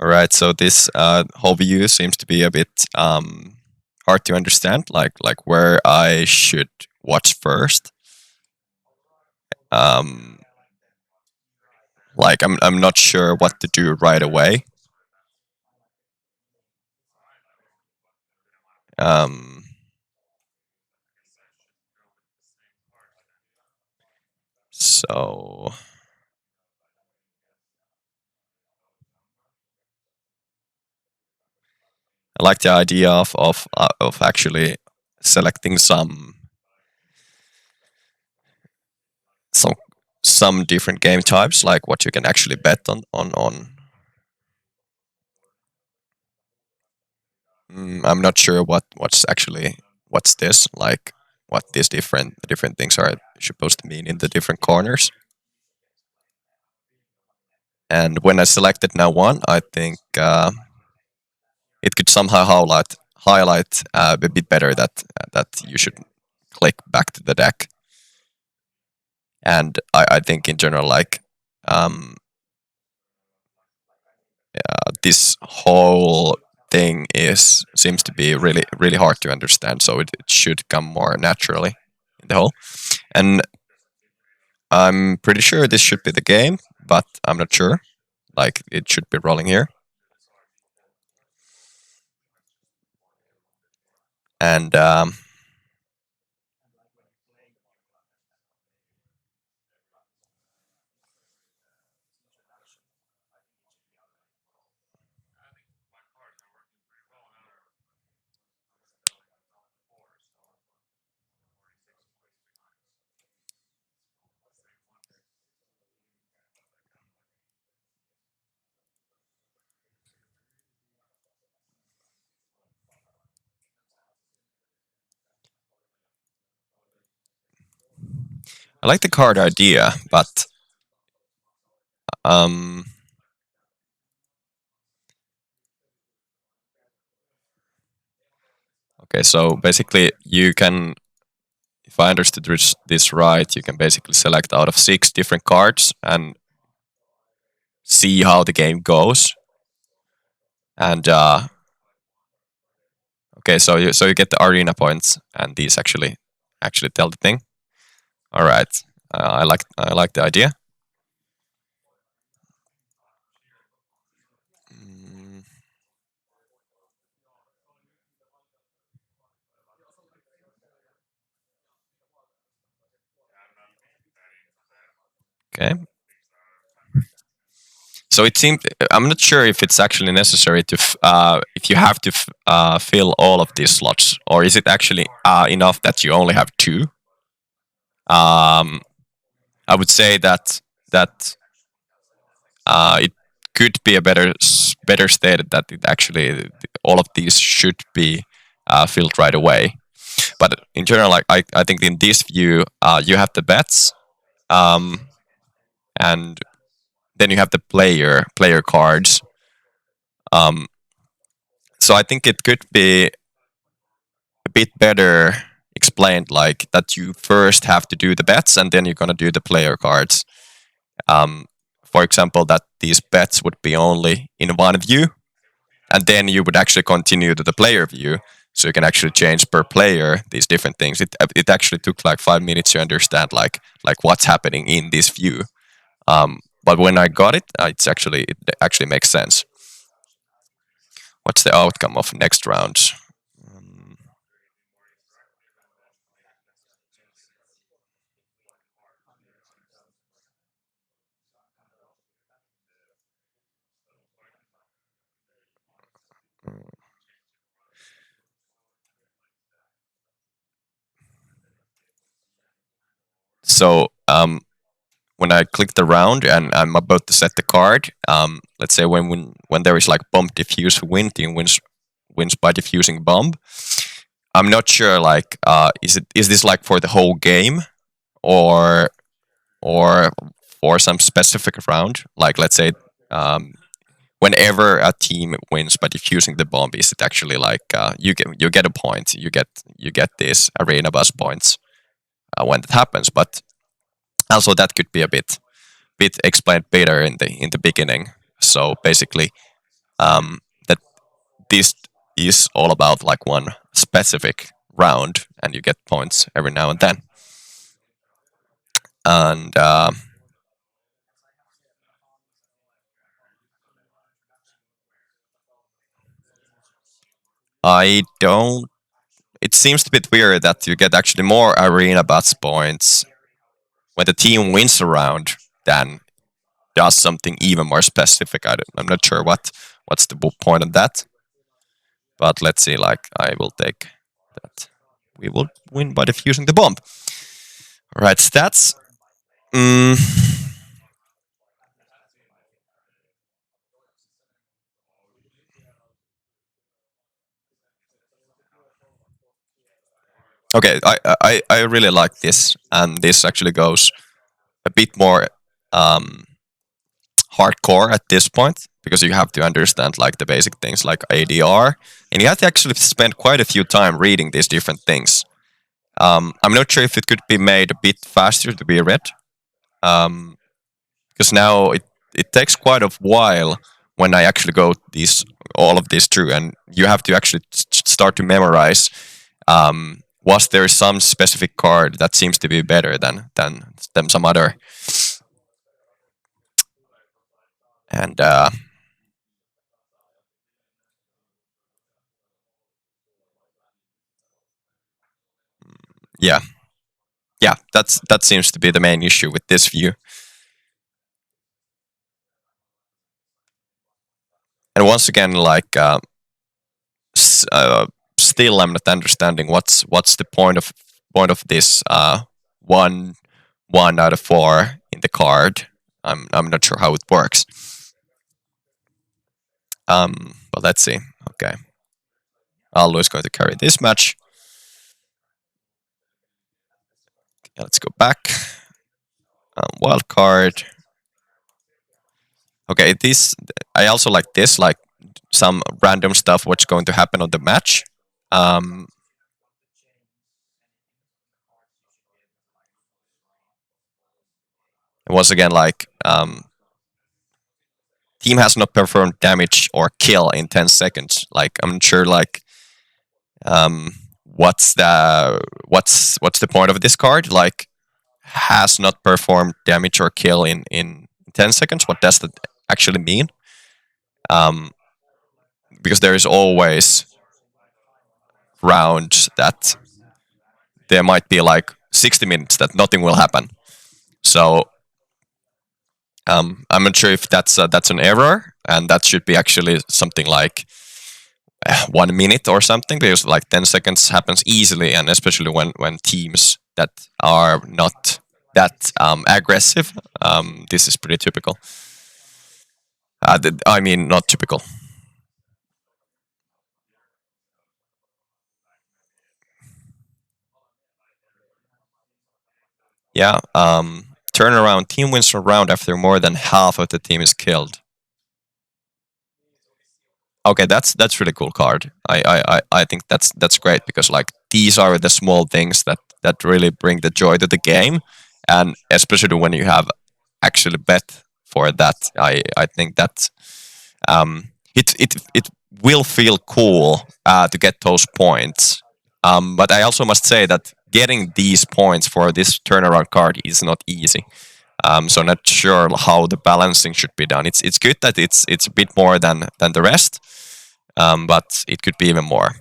All right, so this whole view seems to be a bit hard to understand, like where I should watch first. Um, like I'm not sure what to do right away. Um, so I like the idea of actually selecting some some different game types, like what you can actually bet on. I'm not sure what's this like. What these different things are supposed to mean in the different corners. And when I selected now one, I think it could somehow highlight a bit better that you should click back to the deck. And I think in general, like this whole thing is seems to be really hard to understand. So it should come more naturally in the whole. And I'm pretty sure this should be the game, but I'm not sure. Like it should be rolling here. And I like the card idea, but um, okay. So basically, you can, if I understood this right, you can basically select out of 6 different cards and see how the game goes. And okay, so you get the arena points, and these actually tell the thing. All right, I like the idea. Mm, okay, so it seems I'm not sure if it's actually necessary to if you have to fill all of these slots, or is it actually enough that you only have 2? Um, I would say that it could be a better stated that it actually all of these should be filled right away. But in general, like I think in this view, you have the bets, um, and then you have the player cards. Um, so I think it could be a bit better explained, like that you first have to do the bets and then you're gonna do the player cards. Um, for example, that these bets would be only in one view, and then you would actually continue to the player view, so you can actually change per player these different things. It actually took like 5 minutes to understand like what's happening in this view. But when I got it, it actually makes sense. What's the outcome of next round? Um, so when I click the round and I'm about to set the card, let's say when there is like bomb diffuse who team wins by diffusing bomb. I'm not sure. Like, is this like for the whole game, or or for some specific round? Like, let's say, um, whenever a team wins by diffusing the bomb, is it actually like you get a point, you get these arena bus points when that happens? But also that could be a bit. bit explained better in the beginning. So basically, that this is all about like one specific round, and you get points every now and then. And I don't. It seems a bit weird that you get actually more arena bats points when the team wins a round than does something even more specific. I'm not sure what's the point of that, but let's see. Like I will take that. We will win by defusing the bomb. All right, stats. Mm, okay, I really like this, and this actually goes a bit more um, hardcore at this point because you have to understand like the basic things like ADR, and you have to actually spend quite a few time reading these different things. I'm not sure if it could be made a bit faster to be read, because now it takes quite a while when I actually go these all of this through, and you have to actually start to memorize. Was there some specific card that seems to be better than some other? And yeah, yeah, that seems to be the main issue with this view. And once again, like s- uh, still, I'm not understanding what's the point of this one out of four in the card. I'm not sure how it works. But let's see. Okay, Aldo is going to carry this match. Yeah, let's go back. Wild card. Okay, this I also like this, like some random stuff what's going to happen on the match. Um, Once again, like team has not performed damage or kill in 10 seconds. Like I'm not sure, like um, what's the point of this card? Like has not performed damage or kill in 10 seconds. What does that actually mean? Um, because there is always rounds that there might be like 60 minutes that nothing will happen. So I'm not sure if that's an error, and that should be actually something like 1 minute or something, because like 10 seconds happens easily, and especially when teams that are not that aggressive, this is pretty typical. I mean, not typical. Yeah. Turnaround. Team wins a round after more than half of the team is killed. Okay, that's really cool card. I think that's great because like these are the small things that really bring the joy to the game, and especially when you have actually bet for that, I think that it will feel cool to get those points. But I also must say that getting these points for this turnaround card is not easy. So not sure how the balancing should be done. It's good that it's a bit more than the rest, but it could be even more.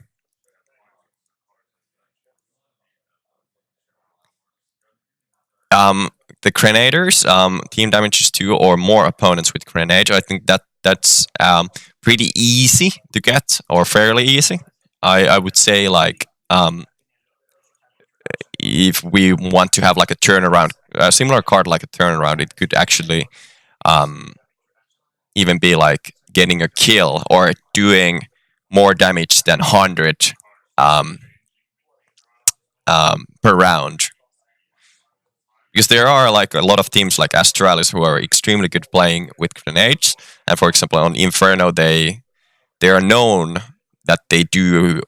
Um, the grenaders, team damages two or more opponents with grenade. I think that's pretty easy to get, or fairly easy. I would say like if we want to have like a turnaround, a similar card like a turnaround, it could actually um, even be like getting a kill or doing more damage than 100 um, per round. Because there are like a lot of teams like Astralis who are extremely good playing with grenades, and for example on Inferno they are known that they do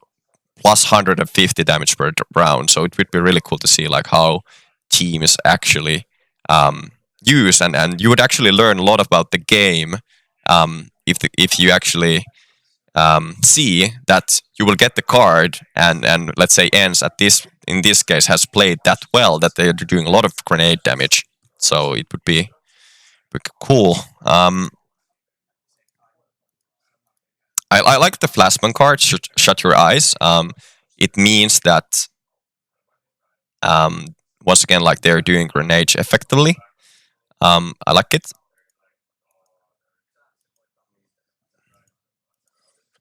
plus 150 damage per round. So it would be really cool to see like how teams actually um, use, and you would actually learn a lot about the game if you actually see that you will get the card and let's say ends at this in this case has played that well that they're doing a lot of grenade damage. So it would be cool. I like the flashbang card. Shut your eyes. It means that once again, like they're doing grenade effectively. I like it.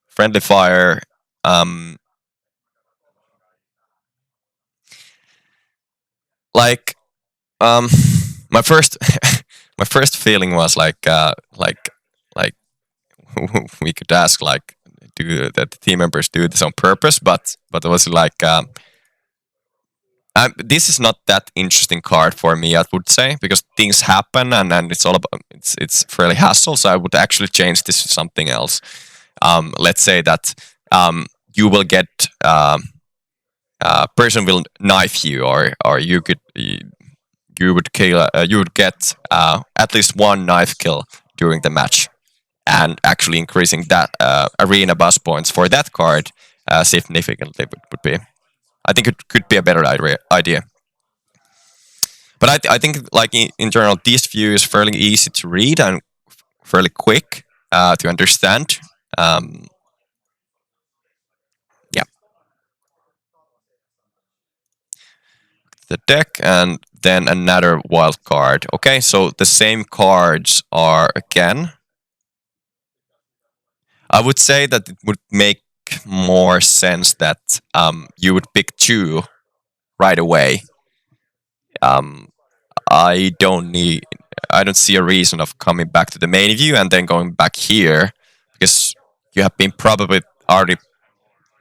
Friendly fire. Like my first my first feeling was like we could ask like do that the team members do this on purpose, but it was like this is not that interesting card for me, I would say, because things happen and it's all about it's fairly hassle. So I would actually change this to something else. Let's say that you will get person will knife you, or you would kill you would get at least one knife kill during the match, and actually increasing that arena buzz points for that card significantly would be. I think it could be a better idea. But I think, like in general, this view is fairly easy to read and fairly quick to understand. Um, yeah, the deck and then another wild card. Okay, so the same cards are again. I would say that it would make more sense that you would pick two right away. Um, I don't need. I don't see a reason of coming back to the main view and then going back here, because you have been probably already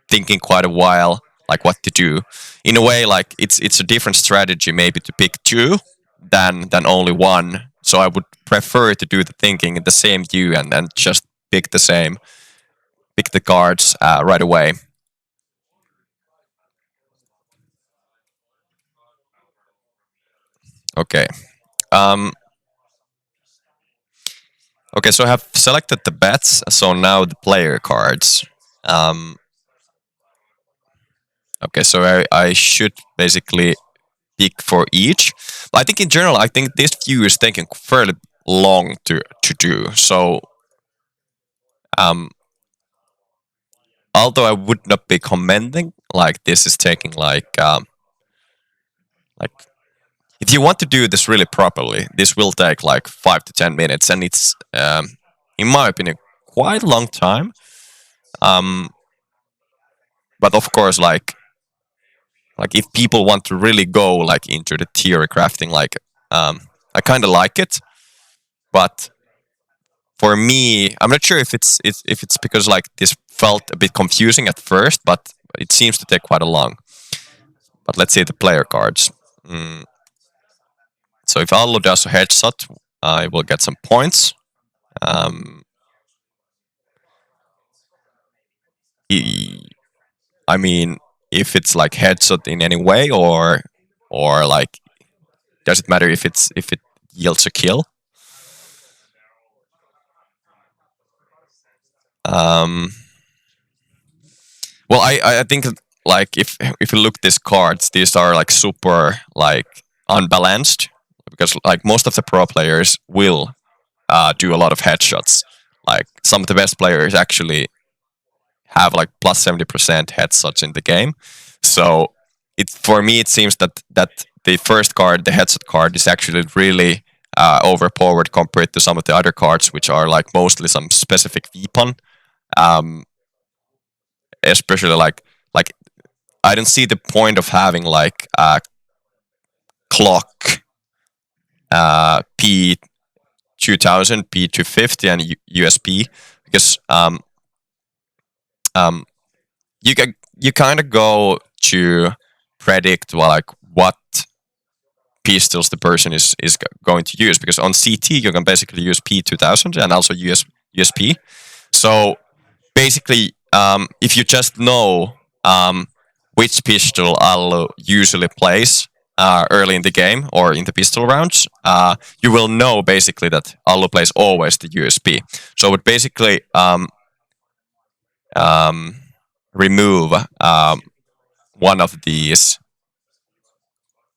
thinking quite a while like what to do. In a way, like it's a different strategy maybe to pick two than only one. So I would prefer to do the thinking in the same view and just pick the cards right away. Okay. Um, okay, so I have selected the bets. So now the player cards. Um, okay, so I should basically pick for each. I think in general, I think this view is taking fairly long to do. So, um, although I would not be commenting, like this is taking like if you want to do this really properly, this will take like 5 to 10 minutes, and it's in my opinion quite a long time. Um, but of course, like if people want to really go like into the theory crafting, like I kind of like it, but for me, I'm not sure if it's because like this felt a bit confusing at first, but it seems to take quite a long. But let's see the player cards. So if Allo does a headshot, I will get some points. Um, I mean, if it's like headshot in any way, or like, does it matter if it yields a kill? Um, well, I think like if you look these cards, these are like super like unbalanced, because like most of the pro players will do a lot of headshots. Like some of the best players actually have like plus 70% headshots in the game. So it for me it seems that the first card, the headshot card, is actually really overpowered compared to some of the other cards, which are like mostly some specific weapon. Um, especially like I don't see the point of having like a clock, P 2000, P 250, and USP, because um, you kind of go to predict well, like what pistols the person is going to use, because on CT you can basically use P 2000 and also USP. So basically, if you just know which pistol Allo usually plays, early in the game or in the pistol rounds, you will know basically that Allu plays always the USP. So it would basically um, remove one of these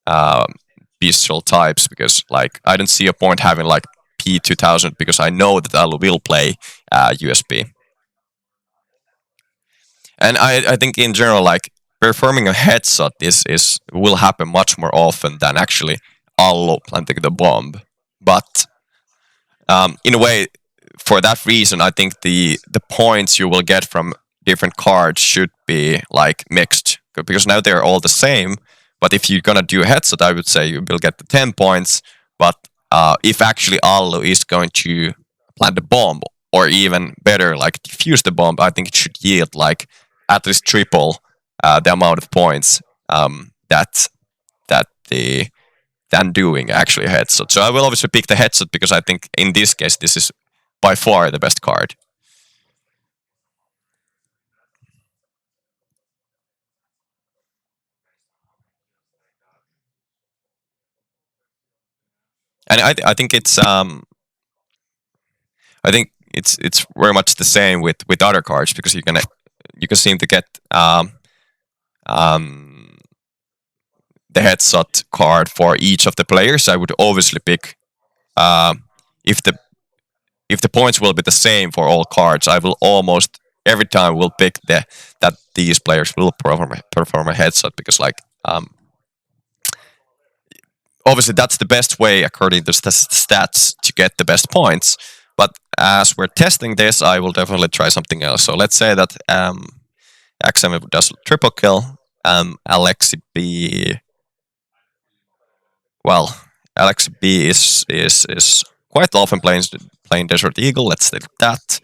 um, pistol types because like I don't see a point having like P2000 because I know that Allu will play USP. And I think in general, like performing a headshot is will happen much more often than actually Allo planting the bomb. But in a way, for that reason, I think the points you will get from different cards should be like mixed because now they're all the same. But if you're gonna do a headshot, I would say you will get the 10 points. But if actually Allo is going to plant the bomb, or even better, like defuse the bomb, I think it should yield like at least triple the amount of points that the than doing actually a headshot. So I will obviously pick the headshot because I think in this case this is by far the best card. And I think it's very much the same with other cards because you can seem to get um, the headshot card for each of the players. I would obviously pick if the points will be the same for all cards. I will almost every time will pick that these players will perform a headshot because like obviously that's the best way according to stats to get the best points. But as we're testing this, I will definitely try something else. So let's say that XM does triple kill. Alexi B. Well, Alexi B is quite often playing Desert Eagle. Let's take that.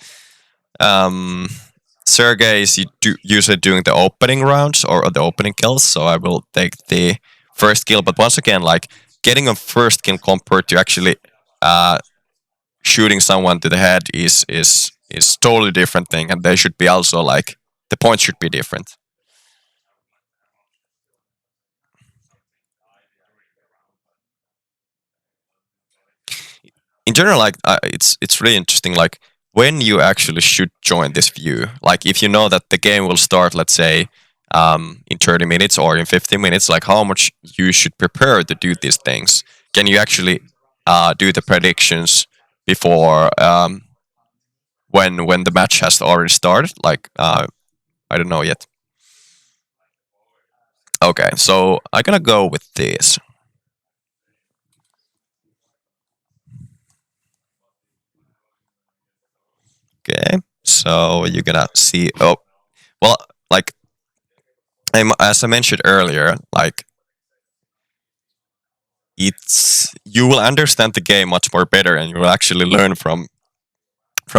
Sergey is usually doing the opening rounds or the opening kills, so I will take the first kill. But once again, like getting a first kill compared to actually shooting someone to the head is totally different thing, and they should be also like the points should be different. In general, like it's really interesting, like when you actually should join this view. Like if you know that the game will start, let's say, in 30 minutes or in 15 minutes, like how much you should prepare to do these things. Can you actually do the predictions before when the match has already started? Like I don't know yet. Okay, so I'm gonna go with this. Okay, so you're gonna see. Oh, well, like as I mentioned earlier, like it's you will understand the game much more better, and you will actually learn from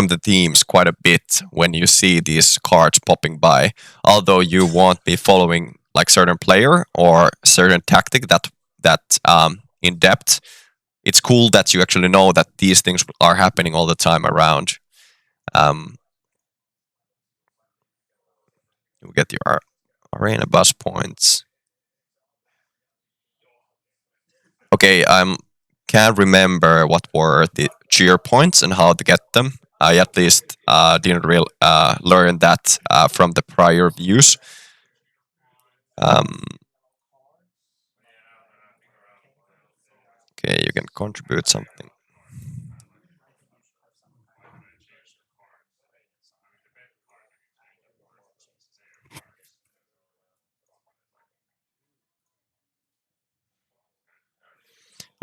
the teams quite a bit when you see these cards popping by. Although you won't be following like certain player or certain tactic that in depth, it's cool that you actually know that these things are happening all the time around. Um, you get your arena bus points. Okay, can't remember what were the cheer points and how to get them. I at least didn't learn that from the prior views. Um, okay, you can contribute something.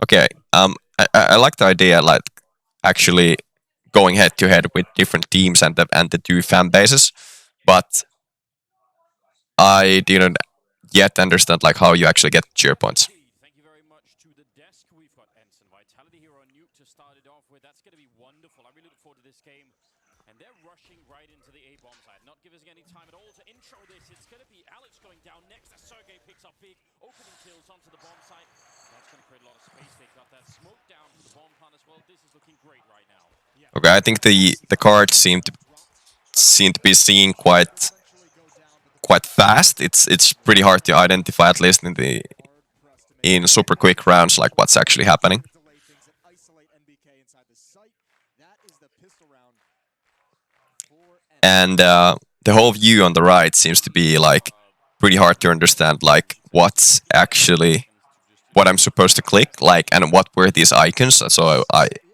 Okay, I like the idea, like actually going head to head with different teams and the two fan bases, but I didn't yet understand like how you actually get cheer points. Thank you very much to the desk. We've got Ensign Vitality here on Nuke to start it off with. That's going to be wonderful. I really look forward to this game. And they're rushing right into the A-bomb side, not giving us any time at all to intro this. It's going to be Alex going down next as Sergey picks up big opening kills onto the bomb site. That's going to create a lot of space. They got that smoke down to the bomb plant as well. This is looking great right now. Yeah. Okay, I think the cards seem to be seen quite fast. It's pretty hard to identify, at least in super quick rounds like what's actually happening. And the whole view on the right seems to be like pretty hard to understand, like what's actually what I'm supposed to click, like, and what were these icons. So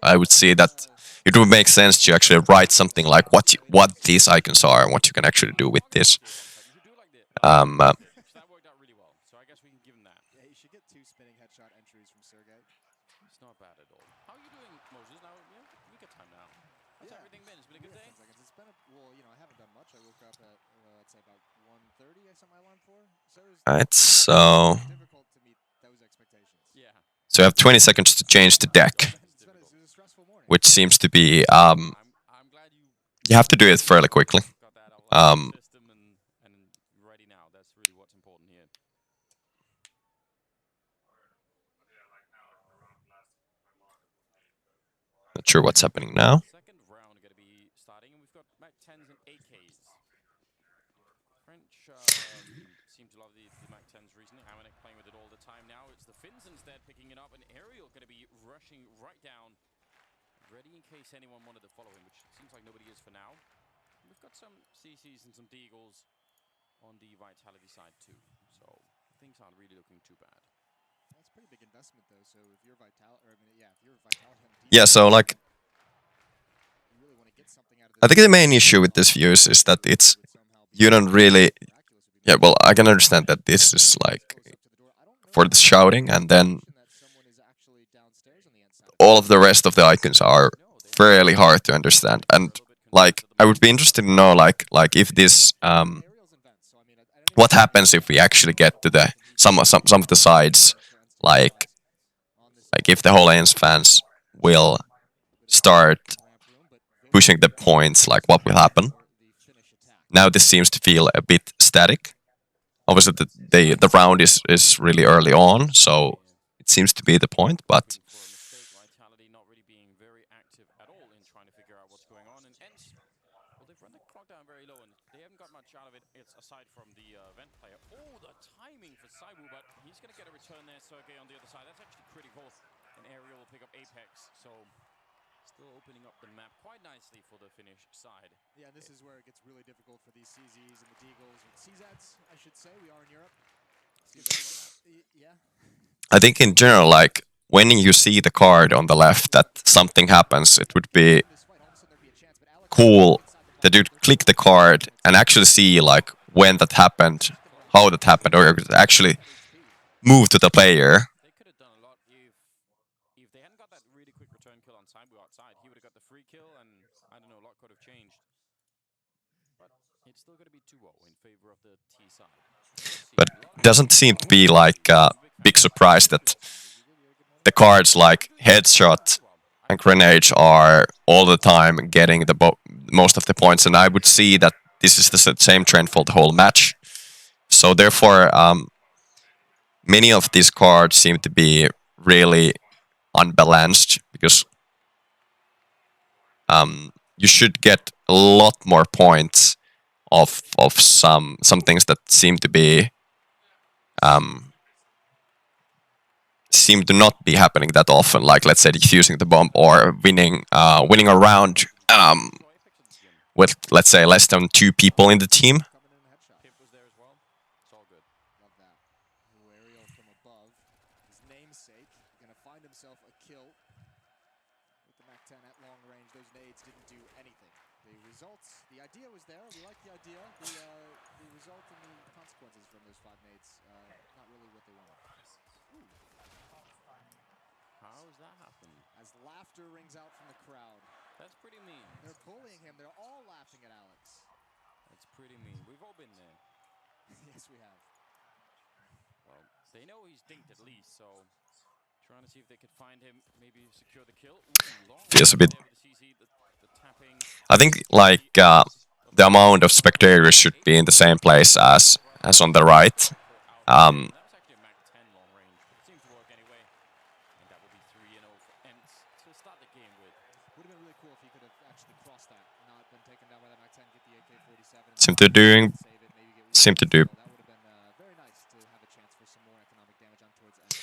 I would say that it would make sense to actually write something like what these icons are and what you can actually do with this. Um, uh, So that worked out really well. So I guess we can give him that. Yeah, he should get 2 spinning headshot entries from Sergey. It's not bad at all. How are you doing, Moses? Now, yeah, we got time now. How's Yeah. everything been? It's been a good day? 10 seconds. It's been well, I haven't done much. I woke up at, I'd say about 1:30 I set my alarm for. So it was right, so difficult to meet those expectations. Yeah. you have 20 seconds to change the deck, It was a stressful morning. which seems to be I'm glad you have to do it fairly quickly. got that out of the system and ready now. That's really what's important here. Not sure what's happening now. Second round going to be starting, and we've got Mac 10s and AKs. French seem to love the Mac 10s recently. Amanek playing with it all the time now. It's the Finns instead picking it up, and Aerial going to be rushing right down, ready in case anyone wanted to follow him, which seems like nobody is for now. We've got some CCs and some Deagles on the Vitality side too, so things aren't really looking too bad. That's a pretty big investment though. So if you're Vital, or I mean, yeah, if you're Vital, Yeah, so like you really want to get something out of I think the main issue with this view is that it's you don't really. Yeah, well, I can understand that this is like for the shouting, and then all of the rest of the icons are fairly hard to understand. And like, I would be interested to know, like if this, what happens if we actually get to the some of the sides, like if the whole Ains fans will start pushing the points, like what will happen. Now this seems to feel a bit static. Obviously, the round is really early on, so it seems to be the point. But Vitality not really being very active at all in trying to figure out what's going on, and Ents, well, they've run the clock down very low, and they haven't got much out of it. It's aside from the vent player. Oh, the timing for Saibu, but he's going to get a return there. Sergey on the other side. That's actually pretty cool. And Aerial will pick up Apex, so still opening up the map quite nicely for the Finnish side. Yeah, this is where it gets really difficult for these CZs and the Deagles. CZs, I should say. We are in Europe. Yeah. I think in general, like when you see the card on the left that something happens, it would be cool that you click the card and actually see like when that happened, how that happened, or actually move to the player. They could have done a lot if they hadn't got that really quick return kill on Saibu outside. He would have got the free kill, and I don't know, a lot could have changed. But it's still going to be 2-0 in favor of the T side. But it doesn't seem to be like a big surprise that the cards like Headshot and Grenade are all the time getting the most of the points, and I would see that this is the same trend for the whole match. So therefore, many of these cards seem to be really unbalanced because you should get a lot more points of some things that seem to be seem to not be happening that often. Like let's say defusing the bomb or winning a round with let's say less than 2 people in the team. Pimp was there as well. It's all good. Love that. Ooh, Aerial from above. His namesake gonna find himself a kill with the Mac 10 at long range. Those nades didn't do anything. The results, the idea was there. We like the idea. The result and the consequences from those 5 nades, not really what they wanted. Ooh. How does that happen? As laughter rings out from the crowd. That's pretty mean. They're bullying him. They're all laughing at Alex. That's pretty mean. We've all been there. Yes, we have. Well, they know he's dinked at least, so trying to see if they could find him, maybe secure the kill. Ooh, long Feels a bit. there with the CC, the tapping. I think like the amount of spectators should be in the same place as on the right. That was actually a Mac 10 long range, but it seemed to work anyway. And that would be 3-0 for Ents to start the game with. Would have been really cool if he could have actually crossed that, not been taken down by that Mac 10, get the AK-47. Seem to doing Save it, maybe get seem to do That would have been very nice to have a chance for some more economic damage on towards Ents.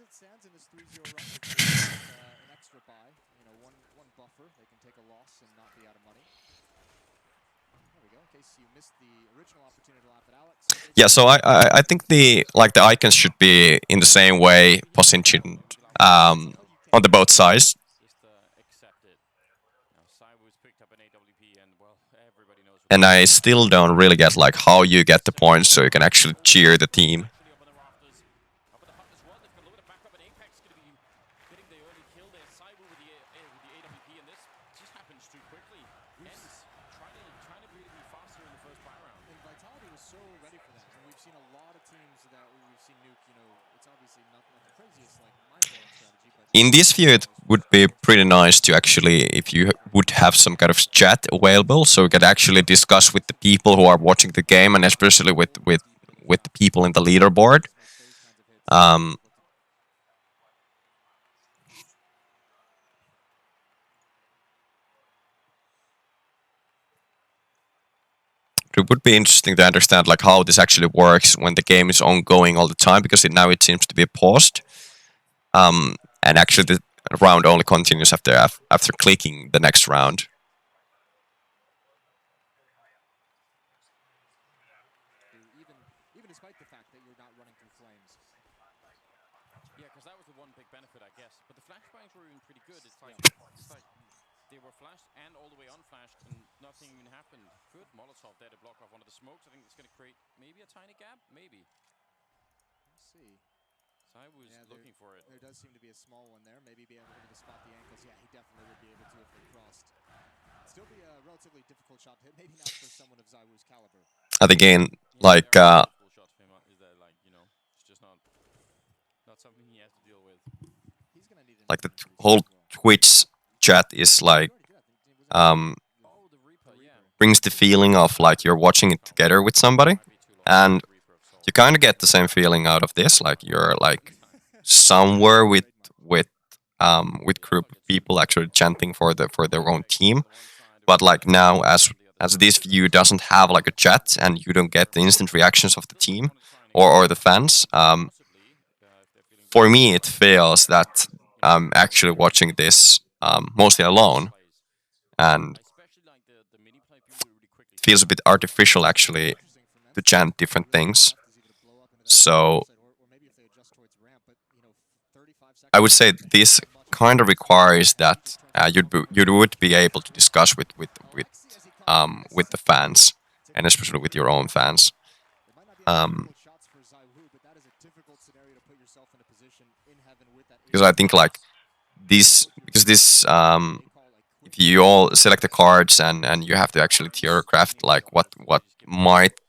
it stands in this 3-0 run, it's an extra buy. You know, one buffer. They can take a loss and not be out of money. There we go. In case you missed the original opportunity to laugh at Alex. Yeah, so I think the icons should be in the same way positioned on the both sides. Just accept it. Now, Saiwu's picked up an AWP, and well, everybody knows. And I still don't really get like how you get the points so you can actually cheer the team. Actually up on the rafters. Up at the hut as well. They've got a little bit of backup, and Apex going to be getting the early kill there. Saiwu with the AWP, and this just happens too quickly. Ends trying to really be faster in the first buy round. And Vitality was so ready for that. And we've seen a lot of teams that we've seen nuke, you know, it's obviously not the craziest, like, mind-blowing strategy, but In this view, it would be pretty nice to actually, if you would have some kind of chat available, so you could actually discuss with the people who are watching the game, and especially with the people in the leaderboard. Um, it would be interesting to understand like how this actually works when the game is ongoing all the time, because now it seems to be paused, and actually the round only continues after clicking the next round. even despite the fact that you're not running through flames. Yeah, because that was the one big benefit, I guess. But the flashbangs were even pretty good. It's like they were flashed and all the way unflashed, and nothing even happened. Good Molotov there to block off one of the smokes. I think it's going to create maybe a tiny gap, maybe. Let's see. Saiwu's Yeah, looking for it. There does seem to be a small one there. Maybe be able to spot the ankles. Yeah, he definitely would be able to if they crossed. Still be a relatively difficult shot to hit. Maybe not for someone of Zaiwu's caliber. And again, like Full shot for him is that like it's just not something he has to deal with. He's gonna need like the an whole Twitch chat is like Oh, the Reaper, yeah. brings the feeling of like you're watching it together with somebody, and you kind of get the same feeling out of this. Like you're like somewhere with group of people actually chanting for their own team. But like now, as this view doesn't have like a chat and you don't get the instant reactions of the team or the fans, for me it feels that I'm actually watching this mostly alone, and it feels a bit artificial actually to chant different things. So I would say this kind of requires that you would be able to discuss with the fans, and especially with your own fans. Because I think like this if you all select the cards and you have to actually theorycraft like what might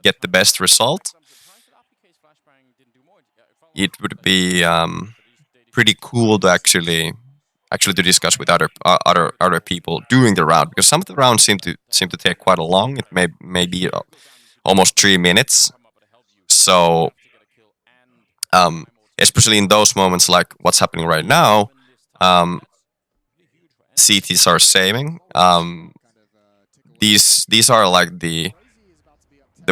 get the best result, it would be pretty cool to actually to discuss with other people during the round, because some of the rounds seem to take quite a long. It may be almost 3 minutes. So especially in those moments like what's happening right now, CTs are saving. These are like the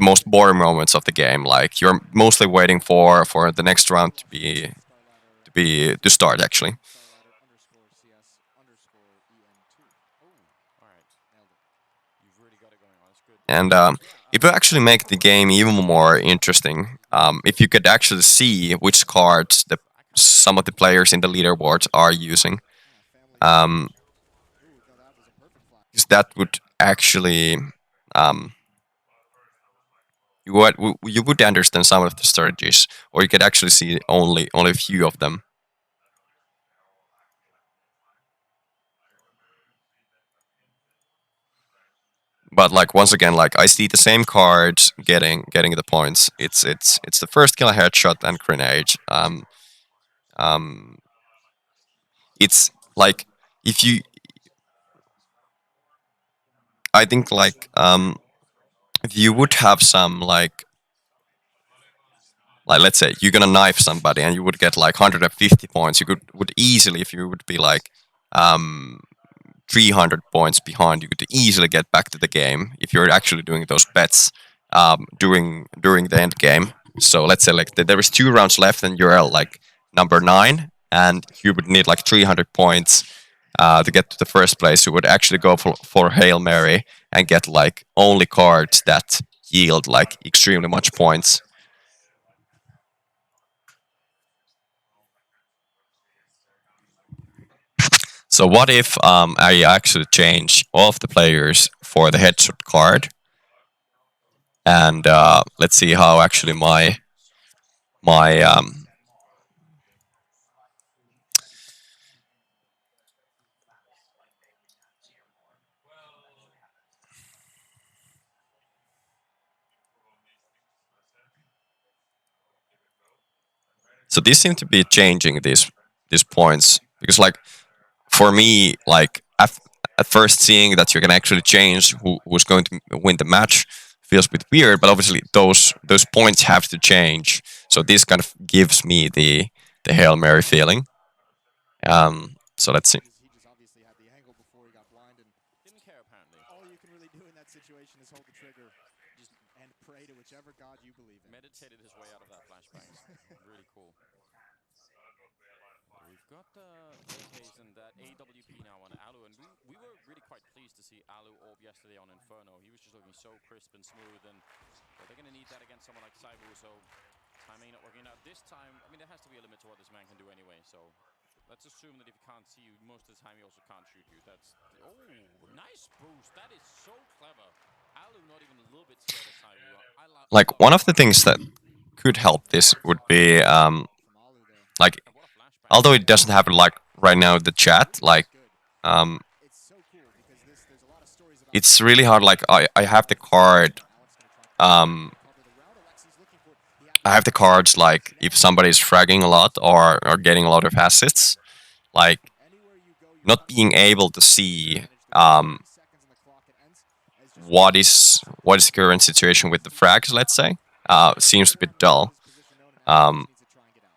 most boring moments of the game. Like you're mostly waiting for the next round to start actually. And it will actually make the game even more interesting if you could actually see which cards some of the players in the leaderboards are using. Because that would actually you would understand some of the strategies, or you could actually see only a few of them. But like once again, like I see the same cards getting the points. It's the first kill, headshot, and grenade. It's like if you, I think like if you would have some like let's say you're gonna knife somebody and you would get like 150 points, you would easily, if you would be like 300 points behind, you could easily get back to the game if you're actually doing those bets during the end game. So let's say like there is 2 rounds left, and you're like number 9, and you would need like 300 points to get to the first place. You would actually go for Hail Mary and get like only cards that yield like extremely much points. So what if I actually change all of the players for the headshot card, and let's see how actually my so these seem to be changing these points, because like for me, like at first seeing that you can actually change who's going to win the match feels a bit weird, but obviously those points have to change. So this kind of gives me the Hail Mary feeling. So let's see. He just obviously had the angle before he got blind, and Didn't care apparently. all you can really do in that situation is hold the trigger and pray to whichever god you believe in. Meditated his way out of that flashbang. Really cool. We've got Vacaze and that AWP now on Alu, and we were really quite pleased to see Alu orb yesterday on Inferno. He was just looking so crisp and smooth, and they're going to need that against someone like Saibu, so timing not working out. This time, I mean, there has to be a limit to what this man can do anyway, so let's assume that if he can't see you, most of the time he also can't shoot you. That's... Oh, nice boost. That is so clever. Alu not even a little bit scared of Saibu. Like one of the things that could help this would be From Alu there. like, What a flashbang. although it doesn't happen like right now in the chat, like It's so cool because there's a lot of stories about it's really hard. Like I have the card. cover the route. Alexi's looking for the I have the cards like if somebody's fragging a lot or getting a lot of assets, like anywhere you go, you not being able to see seconds on the clock it ends as just what is the current situation with the frags, let's say, seems a bit dull. position known and Um, needs to try and get out.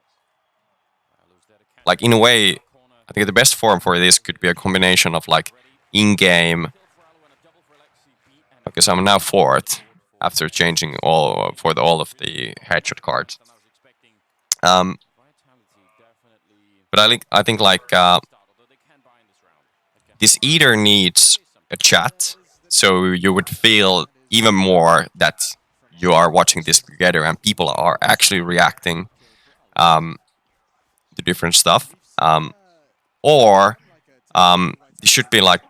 Alu's there to catch like in a way, corner. I think the best form for this could be a combination of like in-game. Kill for Alu and a double for Alexi. Beat and Okay, so I'm now 4th after changing all of the headshot cards. than I was expecting. Um, Vitality definitely but I think like start, although they can buy in this round. Again, this either needs a chat, so you would feel even more that you are watching this together and people are actually reacting to different stuff, or it should be like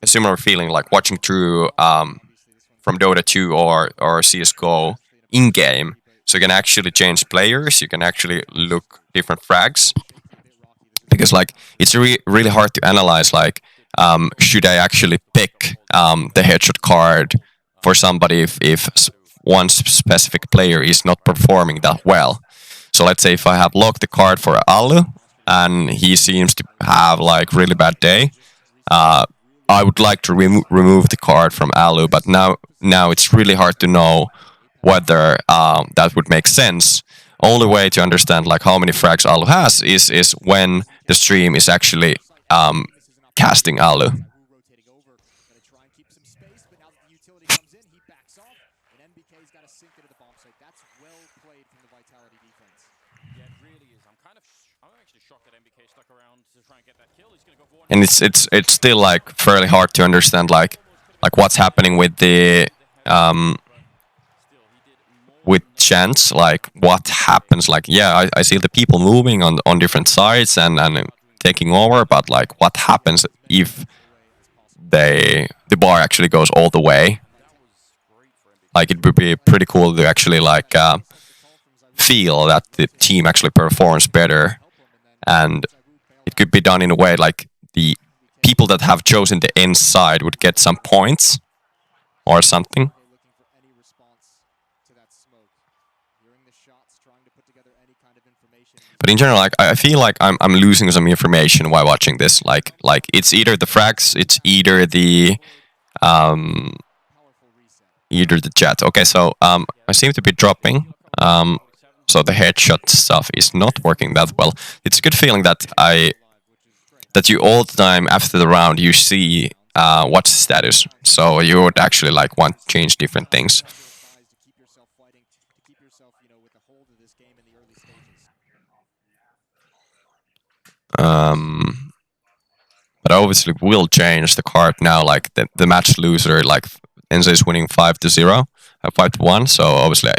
a similar feeling like watching through from Dota 2 or CSGO in game. So you can actually change players, you can actually look different frags, because like it's really hard to analyze like should I actually pick the headshot card for somebody if one specific player is not performing that well. So let's say if I have locked the card for Alu and he seems to have like really bad day, I would like to remove the card from Alu, but now it's really hard to know whether that would make sense. Only way to understand like how many frags Alu has is when the stream is actually casting Alu. Rotating over, gonna try and keep some space, but now that the utility comes in, he backs off, and NBK's got to sink into the bomb site. That's well played from the Vitality defense. yeah, it really is. I'm actually shocked that MBK stuck around to try and get that kill. He's gonna go for one. And it's still like fairly hard to understand like what's happening with the Still, he did more with chance, like what happens. Like yeah, I see the people moving on different sides and taking over, but like what happens if the bar actually goes all the way? that was great for MBK. Like it would be pretty cool to actually like feel that the team actually performs better, and it could be done in a way like the people that have chosen the inside would get some points or something. They're looking for any response to that smoke. Hearing the shots, trying to put together any kind of information. But in general, like I feel like I'm losing some information while watching this. Like it's either the frags, it's either the Powerful reset. either the chat. Okay, so I seem to be dropping. So the headshot stuff is not working that well. It's a good feeling that that you all the time after the round you see what's the status. So you would actually like want to change different things. To keep yourself fighting, to keep yourself, But I obviously will change the card now. Like the match loser, like Enzo is winning 5-0, 5-1. So obviously, I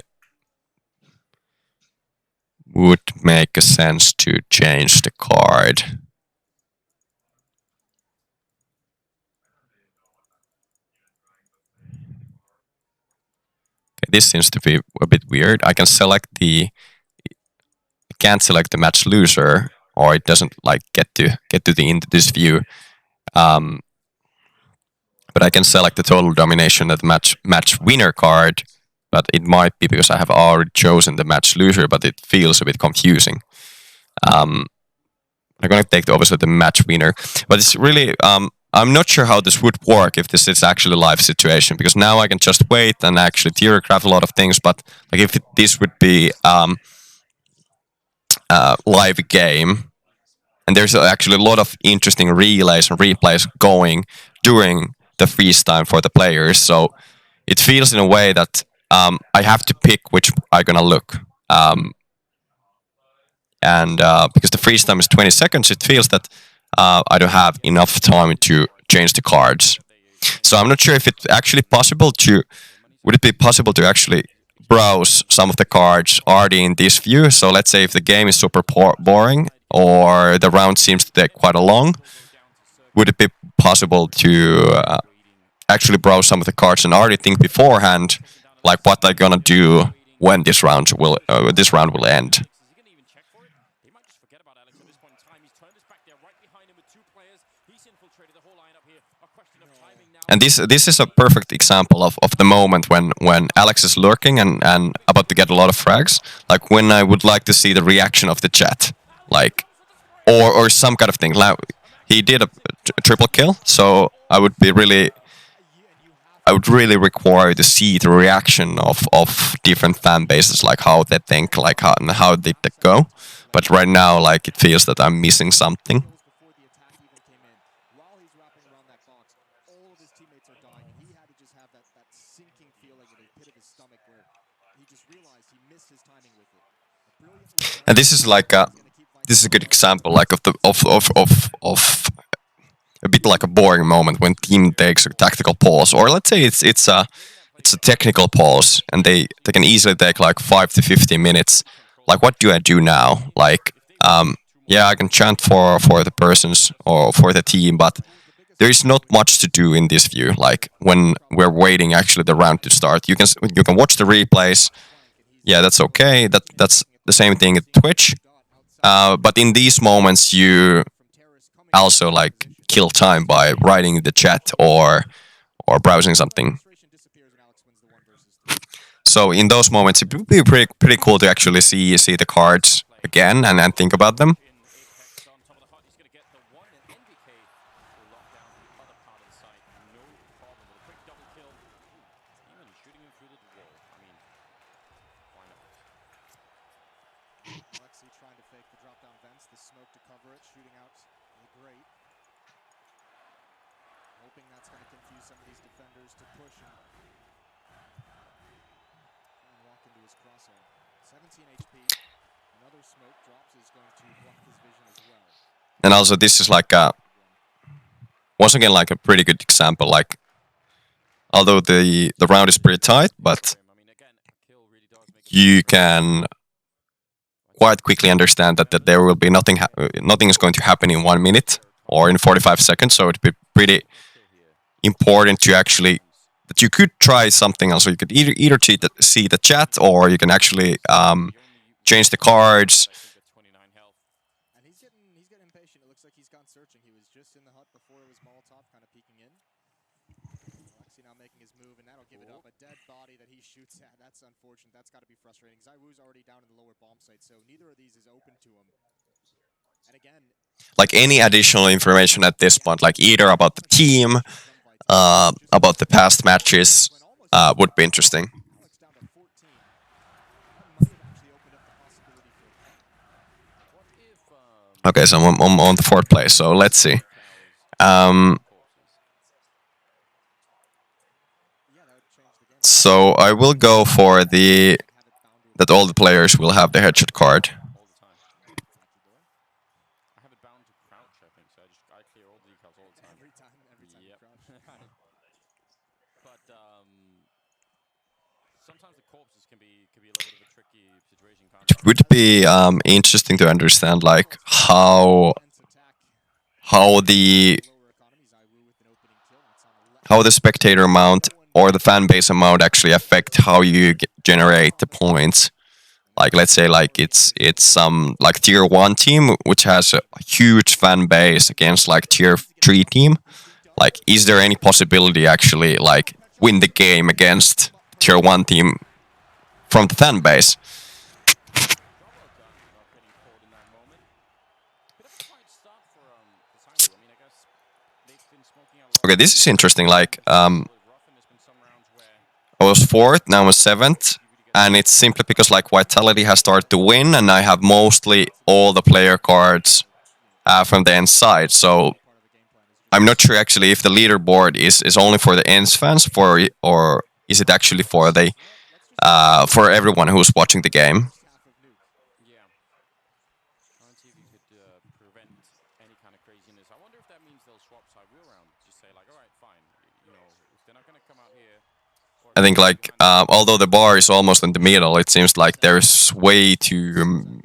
would make a sense to change the card. Okay, this seems to be a bit weird. I can select I can't select the match loser, or it doesn't like get to into this view. But I can select the total domination at the match winner card. But it might be because I have already chosen the match loser, but it feels a bit confusing. I'm going to take obviously the match winner, but it's really I'm not sure how this would work if this is actually a live situation, because now I can just wait and actually theorycraft a lot of things. But like if this would be live game, and there's actually a lot of interesting relays and replays going during the freeze time for the players, so it feels in a way that I have to pick which I'm gonna look. And because the freeze time is 20 seconds, it feels that I don't have enough time to change the cards. So I'm not sure if it's actually possible to. Would it be possible to actually browse some of the cards already in this view? So let's say if the game is super boring or the round seems to take quite a long, would it be possible to actually browse some of the cards and already think beforehand, like what they're gonna do when this round will end? And this is a perfect example of the moment when Alex is lurking and about to get a lot of frags. Like when I would like to see the reaction of the chat, like or some kind of thing. Like, he did a triple kill, so I would really require to see the reaction of different fan bases, like how they think, like how did they go. But right now, like it feels that I'm missing something. And this is like a good example, like of a bit like a boring moment when team takes a tactical pause, or let's say it's a technical pause, and they can easily take like 5 to 15 minutes. Like, what do I do now? Like, yeah, I can chant for the persons or for the team, but there is not much to do in this view. Like when we're waiting actually the round to start, you can watch the replays. Yeah, that's okay. That's the same thing at Twitch. But in these moments, you also like kill time by writing the chat or browsing something. So in those moments, it would be pretty cool to actually see the cards again and think about them. And also, this is like once again like a pretty good example. Like, although the round is pretty tight, but you can quite quickly understand that there will be nothing is going to happen in 1 minute or in 45 seconds. So it'd be pretty important to actually that you could try something else. So you could either see the chat, or you can actually change the cards. Like any additional information at this point, like either about the team, about the past matches, would be interesting. Okay, so I'm on the 4th place. So let's see. So I will go for that all the players will have the headshot card. so I clear all the decals all the time. Every time you Yep. crouch. But sometimes the corpses can be a little bit of a tricky situation. Can't It would be interesting to understand like how the spectator amount or the fan base amount actually affect how you generate the points. Like let's say like it's some like tier 1 team which has a huge fan base against like tier 3 team. Like is there any possibility actually like win the game against tier 1 team from the fan base? Okay, this is interesting. Like I was 4th, now I'm 7th, and it's simply because like Vitality has started to win, and I have mostly all the player cards from the ENCE side. So I'm not sure actually if the leaderboard is only for the ENCE fans, or is it actually for the for everyone who's watching the game. Yeah. Let's see if you could prevent any kind of craziness. I wonder if that means they'll swap side wheel around. Just say like, all right, fine. You know, if they're not going to come out here. I think like although the bar is almost in the middle, it seems like there's way too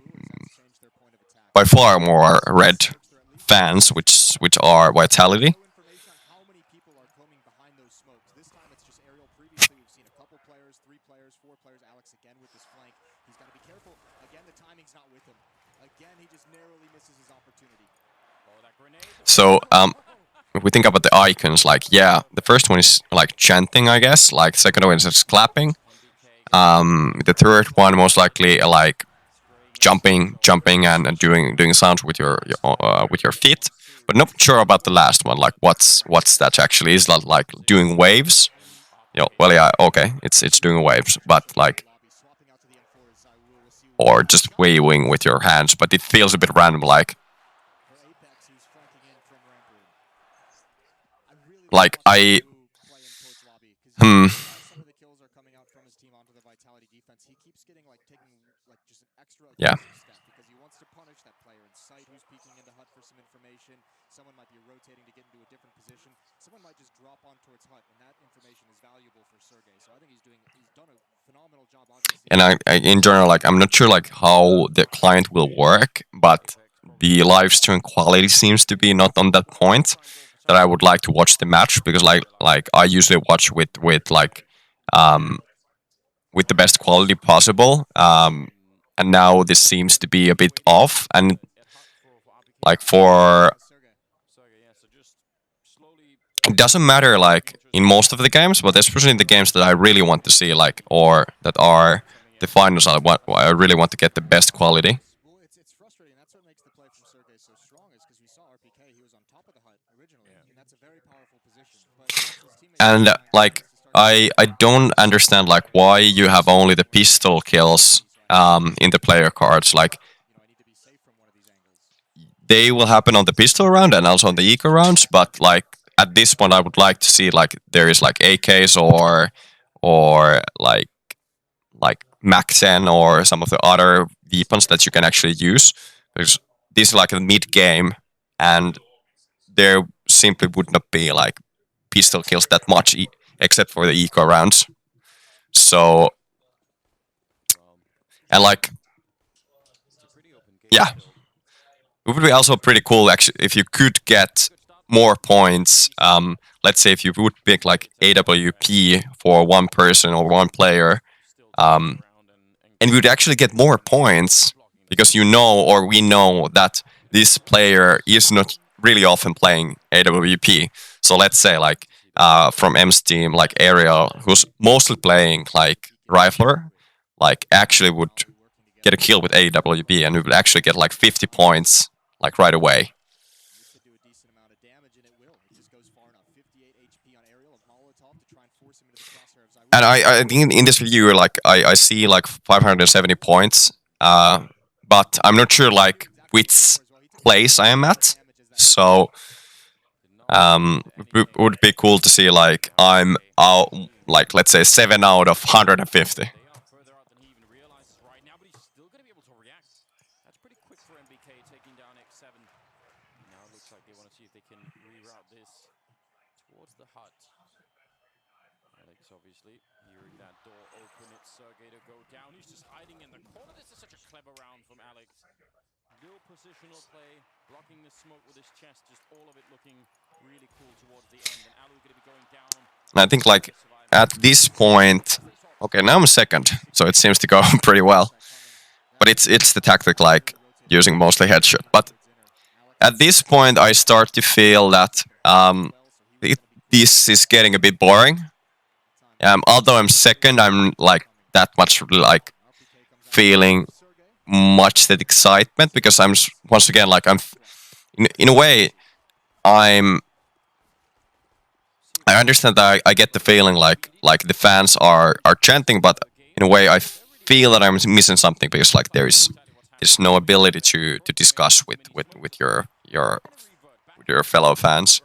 by far more red fans, which are Vitality. How many people are coming behind those smokes? This time it's just Aerial. Previously we've seen a couple players, 3 players, 4 players. Alex again with his flank. He's got to be careful. Again, the timing's not with him. Again, he just narrowly misses his opportunity. So if we think about the icons, like yeah, the first one is like chanting, I guess. Like the second one is just clapping. The third one most likely like jumping and doing sounds with your feet. But not sure about the last one. Like what's that actually? Is that like doing waves? Well yeah, okay, it's doing waves, but like or just waving with your hands. But it feels a bit random. Like I hmm. Yeah. Because he wants to punish that player in sight who's peeking into Hut for some information. Someone might be rotating to get into a different position. Someone might just drop on towards Hut, and that information is valuable for Sergey. So I think he's done a phenomenal job, obviously. And I in general, like I'm not sure like how the client will work, but the live stream quality seems to be not on that point that I would like to watch the match, because like I usually watch with um with the best quality possible. And now this seems to be a bit off, and like for it doesn't matter like in most of the games, but especially in the games that I really want to see, like or that are the finals, I really want to get the best quality. Well, it's frustrating. That's what makes the play from Sergey so strong, is because we saw RPK, he was on top of the Hut originally, and that's a very powerful position. But his teammates And like I don't understand like why you have only the pistol kills in the player cards. Like I need to be safe from one of these angles. they will happen on the pistol round and also on the eco rounds, but like at this point I would like to see like there is like AKs or like Max 10 or some of the other weapons that you can actually use, because this is like a mid game and there simply would not be like pistol kills that much except for the eco rounds. So and like yeah, it would be also pretty cool actually if you could get more points. Let's say if you would pick like AWP for one person or one player, and we would actually get more points because we know that this player is not really often playing AWP. So let's say like from M's team, like Aerial, who's mostly playing like Rifler, like actually would get a kill with AWP, and we would actually get like 50 points like right away. Needs to do a decent amount of damage, and it will. He just goes far enough. 58 HP on Aerial of Molotov to try and force him into the crosshair of Zywoo. And I think in this view, like I see like 570 points, but I'm not sure like which place I am at. So it would be cool to see like I'm out, like let's say 7 out of 150. They are further out than he even realizes right now, but he's still going to be able to react. That's pretty quick for MBK taking down X7. Now it looks like they want to see if they can reroute this towards the hut. Alex obviously hearing that door open. It's Sergey to go down. He's just hiding in the corner. This is such a clever round from Alex. Little positional play, blocking the smoke with his chest, just all of it looking really cool towards the end. And Alu going to be going down. And I think like at this point, okay, now I'm second, so it seems to go pretty well. But it's the tactic like using mostly headshot. But at this point, I start to feel that this is getting a bit boring. Although I'm second, I'm like that much like feeling much that excitement because once again like in a way I understand that I get the feeling like the fans are chanting, but in a way I feel that I'm missing something because like there's no ability to discuss with your fellow fans.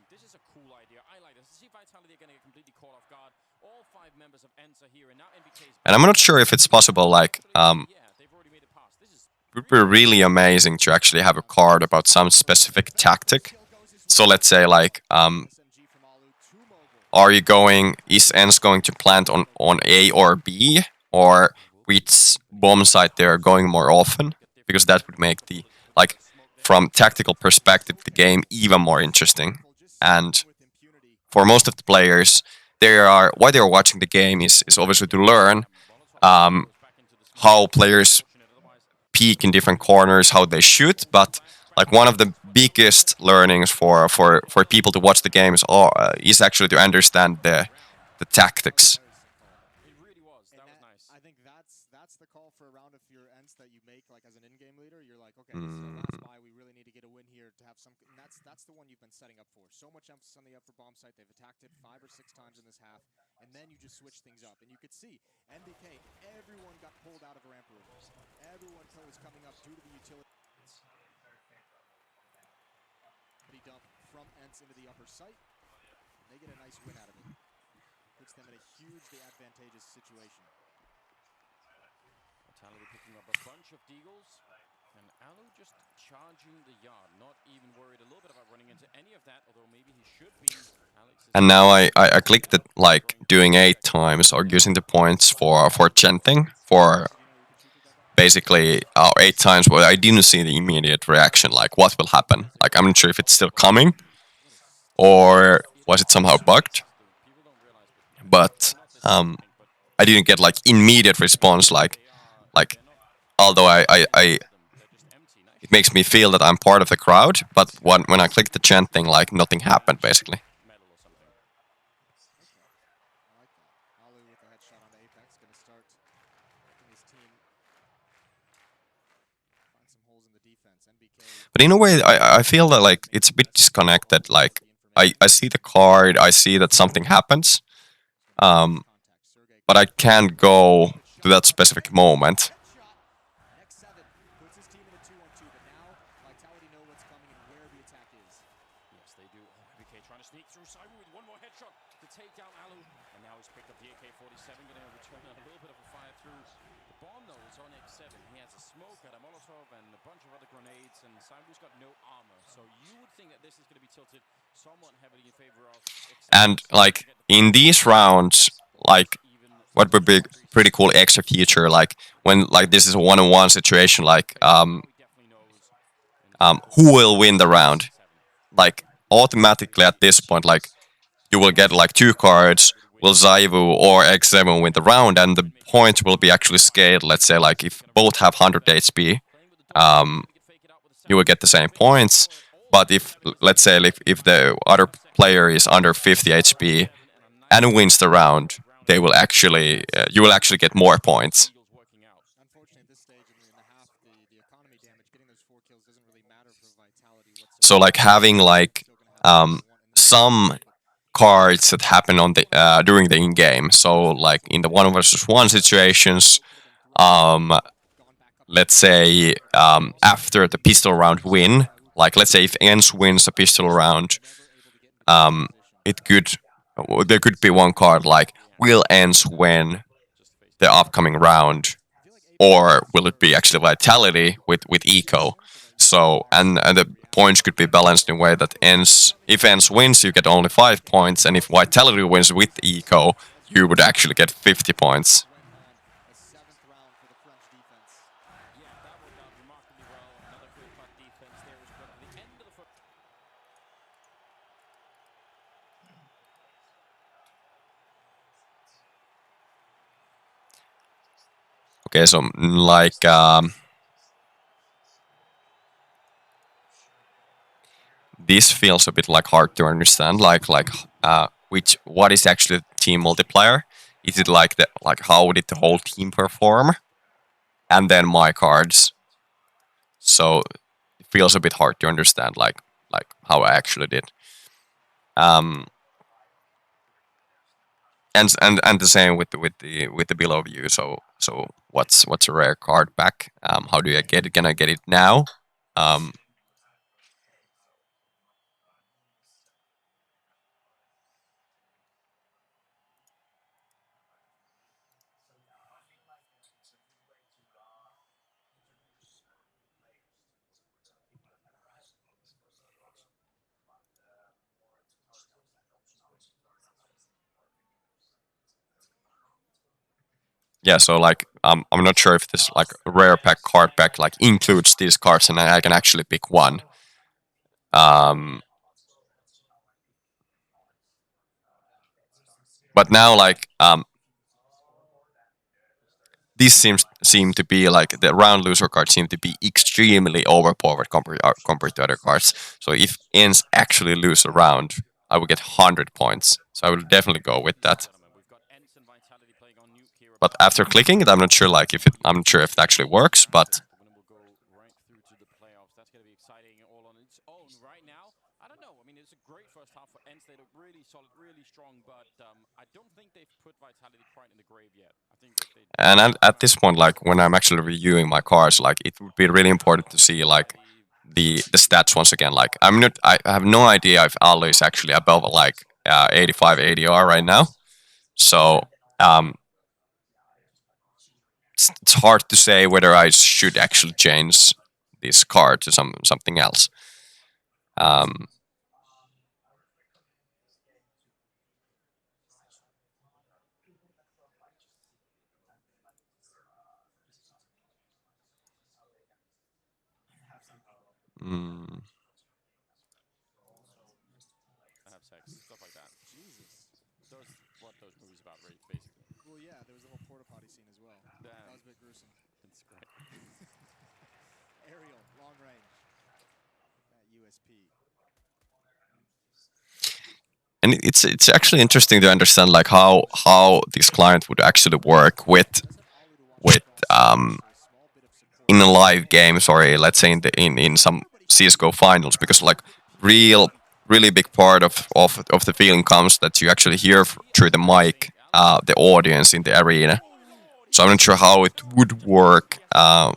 This is a cool idea. I like this. See Vitality are going to get completely caught off guard. All 5 members of ENCE are here, and now NBK is And I'm not sure if it's possible like yeah, they've already made it past. This is it would be really amazing to actually have a card about some specific tactic. So let's say like is ENCE going to plant on A or B, or which bomb site they're going more often? Because that would make the like from tactical perspective the game even more interesting. And for most of the players, why they're watching the game is obviously to learn how players peek in different corners, how they shoot. But like one of the biggest learnings for people to watch the games is actually to understand the tactics. it really was. That was nice. I think that's the call for a round of your ends that you make like as an in-game leader. You're like, okay, this is the last buy. We really need to get a win here to have some. And that's the one you've been setting up for. So much emphasis on the upper bomb site. They've attacked it 5 or 6 times in this half, and then you just switch things up. And you could see NBK. Everyone got pulled out of ramp room. Everyone was coming up due to the utility. Dump from ENCE into the upper site. They get a nice win out of it. Puts them in a hugely advantageous situation. Vitality picking up a bunch of deagles. And Alu just charging the yard, not even worried a little bit about running into any of that, although maybe he should be. Alex is And now I clicked it like doing 8 times or using the points for chanting for basically 8 times, but I didn't see the immediate reaction, like what will happen. Like I'm not sure if it's still coming or was it somehow bugged. But I didn't get like immediate response. Like although it makes me feel that I'm part of the crowd, but when I click the chanting, like nothing happened basically. medal or something. I like that. Alu with a headshot on Apex. Going to start helping his team find some holes in the defense. NBK. But in a way, I feel that like it's a bit disconnected. Like I see the card, I see that something happens, but I can't go to that specific moment. Next 7 puts his team in a 2-on-2, but now Vitality know what's coming and where the attack is. Yes, they do. NBK trying to sneak through Cyber with one more headshot to take down Alu. And now he's picked up the AK-47, going to return a little bit of a fire through. The bomb, though, is on X7. He has a smoke, got a Molotov, and a bunch of other grenades, and Cyber's got no armor. So you would think that this is going to be tilted somewhat heavily in favor of X7. And like in these rounds, like what would be pretty cool extra feature, like when like this is a one-on-one situation, like who will win the round? Like automatically at this point, like you will get like 2 cards. Will Zaivu or X7 win the round, and the points will be actually scaled. Let's say like if both have 100 HP, you will get the same points. But if let's say if the other player is under 50 HP and wins the round, they will actually you will actually get more points. Unfortunately, at this stage in the half, the economy damage, getting those 4 kills doesn't really matter for Vitality whatsoever. So like having like some cards that happen on the during the in-game. So like in the 1 versus 1 situations, let's say after the pistol round win, like let's say if ENCE wins a pistol round, there could be one card like will ENCE win the upcoming round, or will it be actually Vitality with Eco? So and the points could be balanced in a way that if ENCE wins, you get only 5 points, and if Vitality wins with Eco, you would actually get 50 points. Went on a 7th round for the French defense. Yeah, that worked out remarkably well. Another clear-cut defense there was put at the end of the first. Okay, so like this feels a bit like hard to understand. What is actually team multiplier? Is it like how did the whole team perform, and then my cards? So it feels a bit hard to understand like how I actually did. And the same with the below view. So what's a rare card back? How do I get it? Can I get it now? Yeah, so like I'm not sure if this like rare pack card pack like includes these cards and I can actually pick one. But now like these seem to be like the round loser cards seem to be extremely overpowered compared to other cards. So if ENCE actually lose a round, I would get 100 points. So I would definitely go with that. We've got ENCE and Vitality playing on Nuke here. But after clicking it, I'm not sure if it actually works. But We'll go right through to the playoffs. That's going to be exciting all on its own right now. I don't know. I mean, it's a great first half for ENCE. They look really solid, really strong, but I don't think they've put Vitality quite in the grave yet. I think that they and at this point, like when I'm actually reviewing my cards, like it would be really important to see like the stats once again. Like I have no idea if Allo is actually above like 85 ADR right now. So it's hard to say whether I should actually change this card to something else. Mm, have sex, stuff like that. Jesus. Those what those movies about, right? Basically. Well, yeah, there was a little porta potty scene as well. Damn. That was a bit gruesome. It's great. Aerial, long range. That USP. and it's actually interesting to understand like how this client would actually work with in a live game, sorry, let's say in some CS:GO finals, because like really big part of the feeling comes that you actually hear through the mic the audience in the arena. So I'm not sure how it would work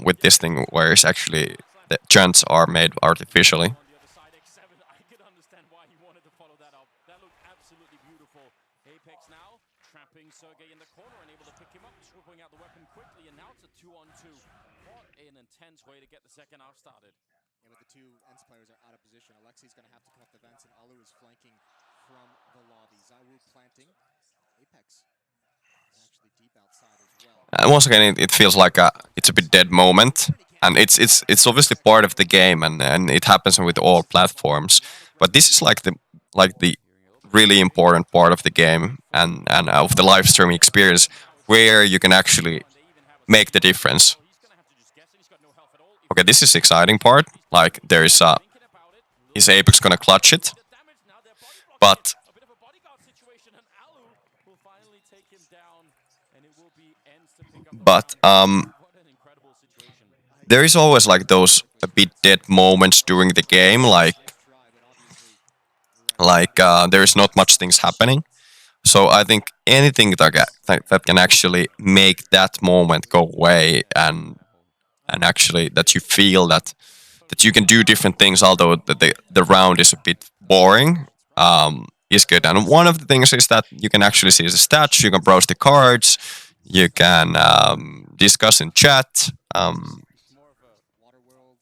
with this thing, where it's actually the chants are made artificially. On the other side, X7, I can understand why he wanted to follow that up. That looked absolutely beautiful. Apex now trapping Sergey in the corner and able to pick him up, swooping out the weapon quickly, and now it's a 2-on-2. What an intense way to get the second half started. Yeah, but the two ENCE players are out of position. Alexi's going to have to come up the vents, and Alu is flanking from the lobby. Zawu planting. Apex is actually deep outside as well. And once again, it feels like it's a bit dead moment, and it's obviously part of the game, and it happens with all platforms. But this is like the really important part of the game and of the live streaming experience, where you can actually make the difference. He's going to have to just guess it. He's got no health at all. Okay, this is the exciting part. Like there is Thinking about it, is Apex gonna clutch it? the damage now, they're body blocking. But A bit of a bodyguard situation, and Alu will finally take him down, and it will be ENCE to pick up the but round. What an incredible situation. there is always like those a bit dead moments during the game, like there is not much things happening. So I think anything that can actually make that moment go away, and actually that you feel that you can do different things, although the round is a bit boring, is good. And one of the things is that you can actually see the stats, you can browse the cards, you can discuss in chat. More of a water world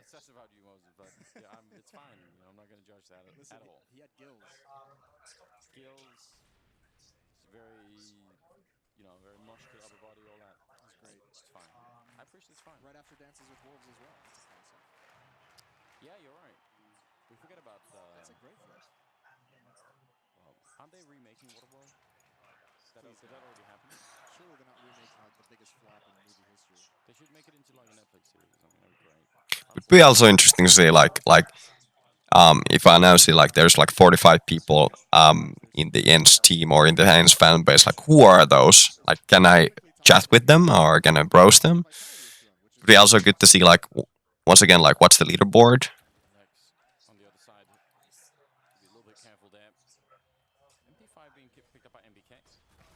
excessive out you, Moses, but yeah, it's fine. You know, I'm not going to judge that Listen, at all. he had gills. Skills, it's very, you know, very muscular upper body, all that. He's great. It's fine. I appreciate it's fine. Right after Dances with Wolves as well. That's a concept. Yeah, you're right. We forget about That's a great flip. well, aren't they remaking Waterworld? Did that already happen? Surely they're not remaking like the biggest flop in movie history. They should make it into like a Netflix series or something. That'd be great. It'd be also interesting to see if I now see like there's like 45 people in the Ents team or in the Ents fan base, like who are those? Like can I chat with them or can I browse them? It'd be also good to see like once again like what's the leaderboard? Next, on the other side, be a little bit careful there. MP5 being picked up by MBK.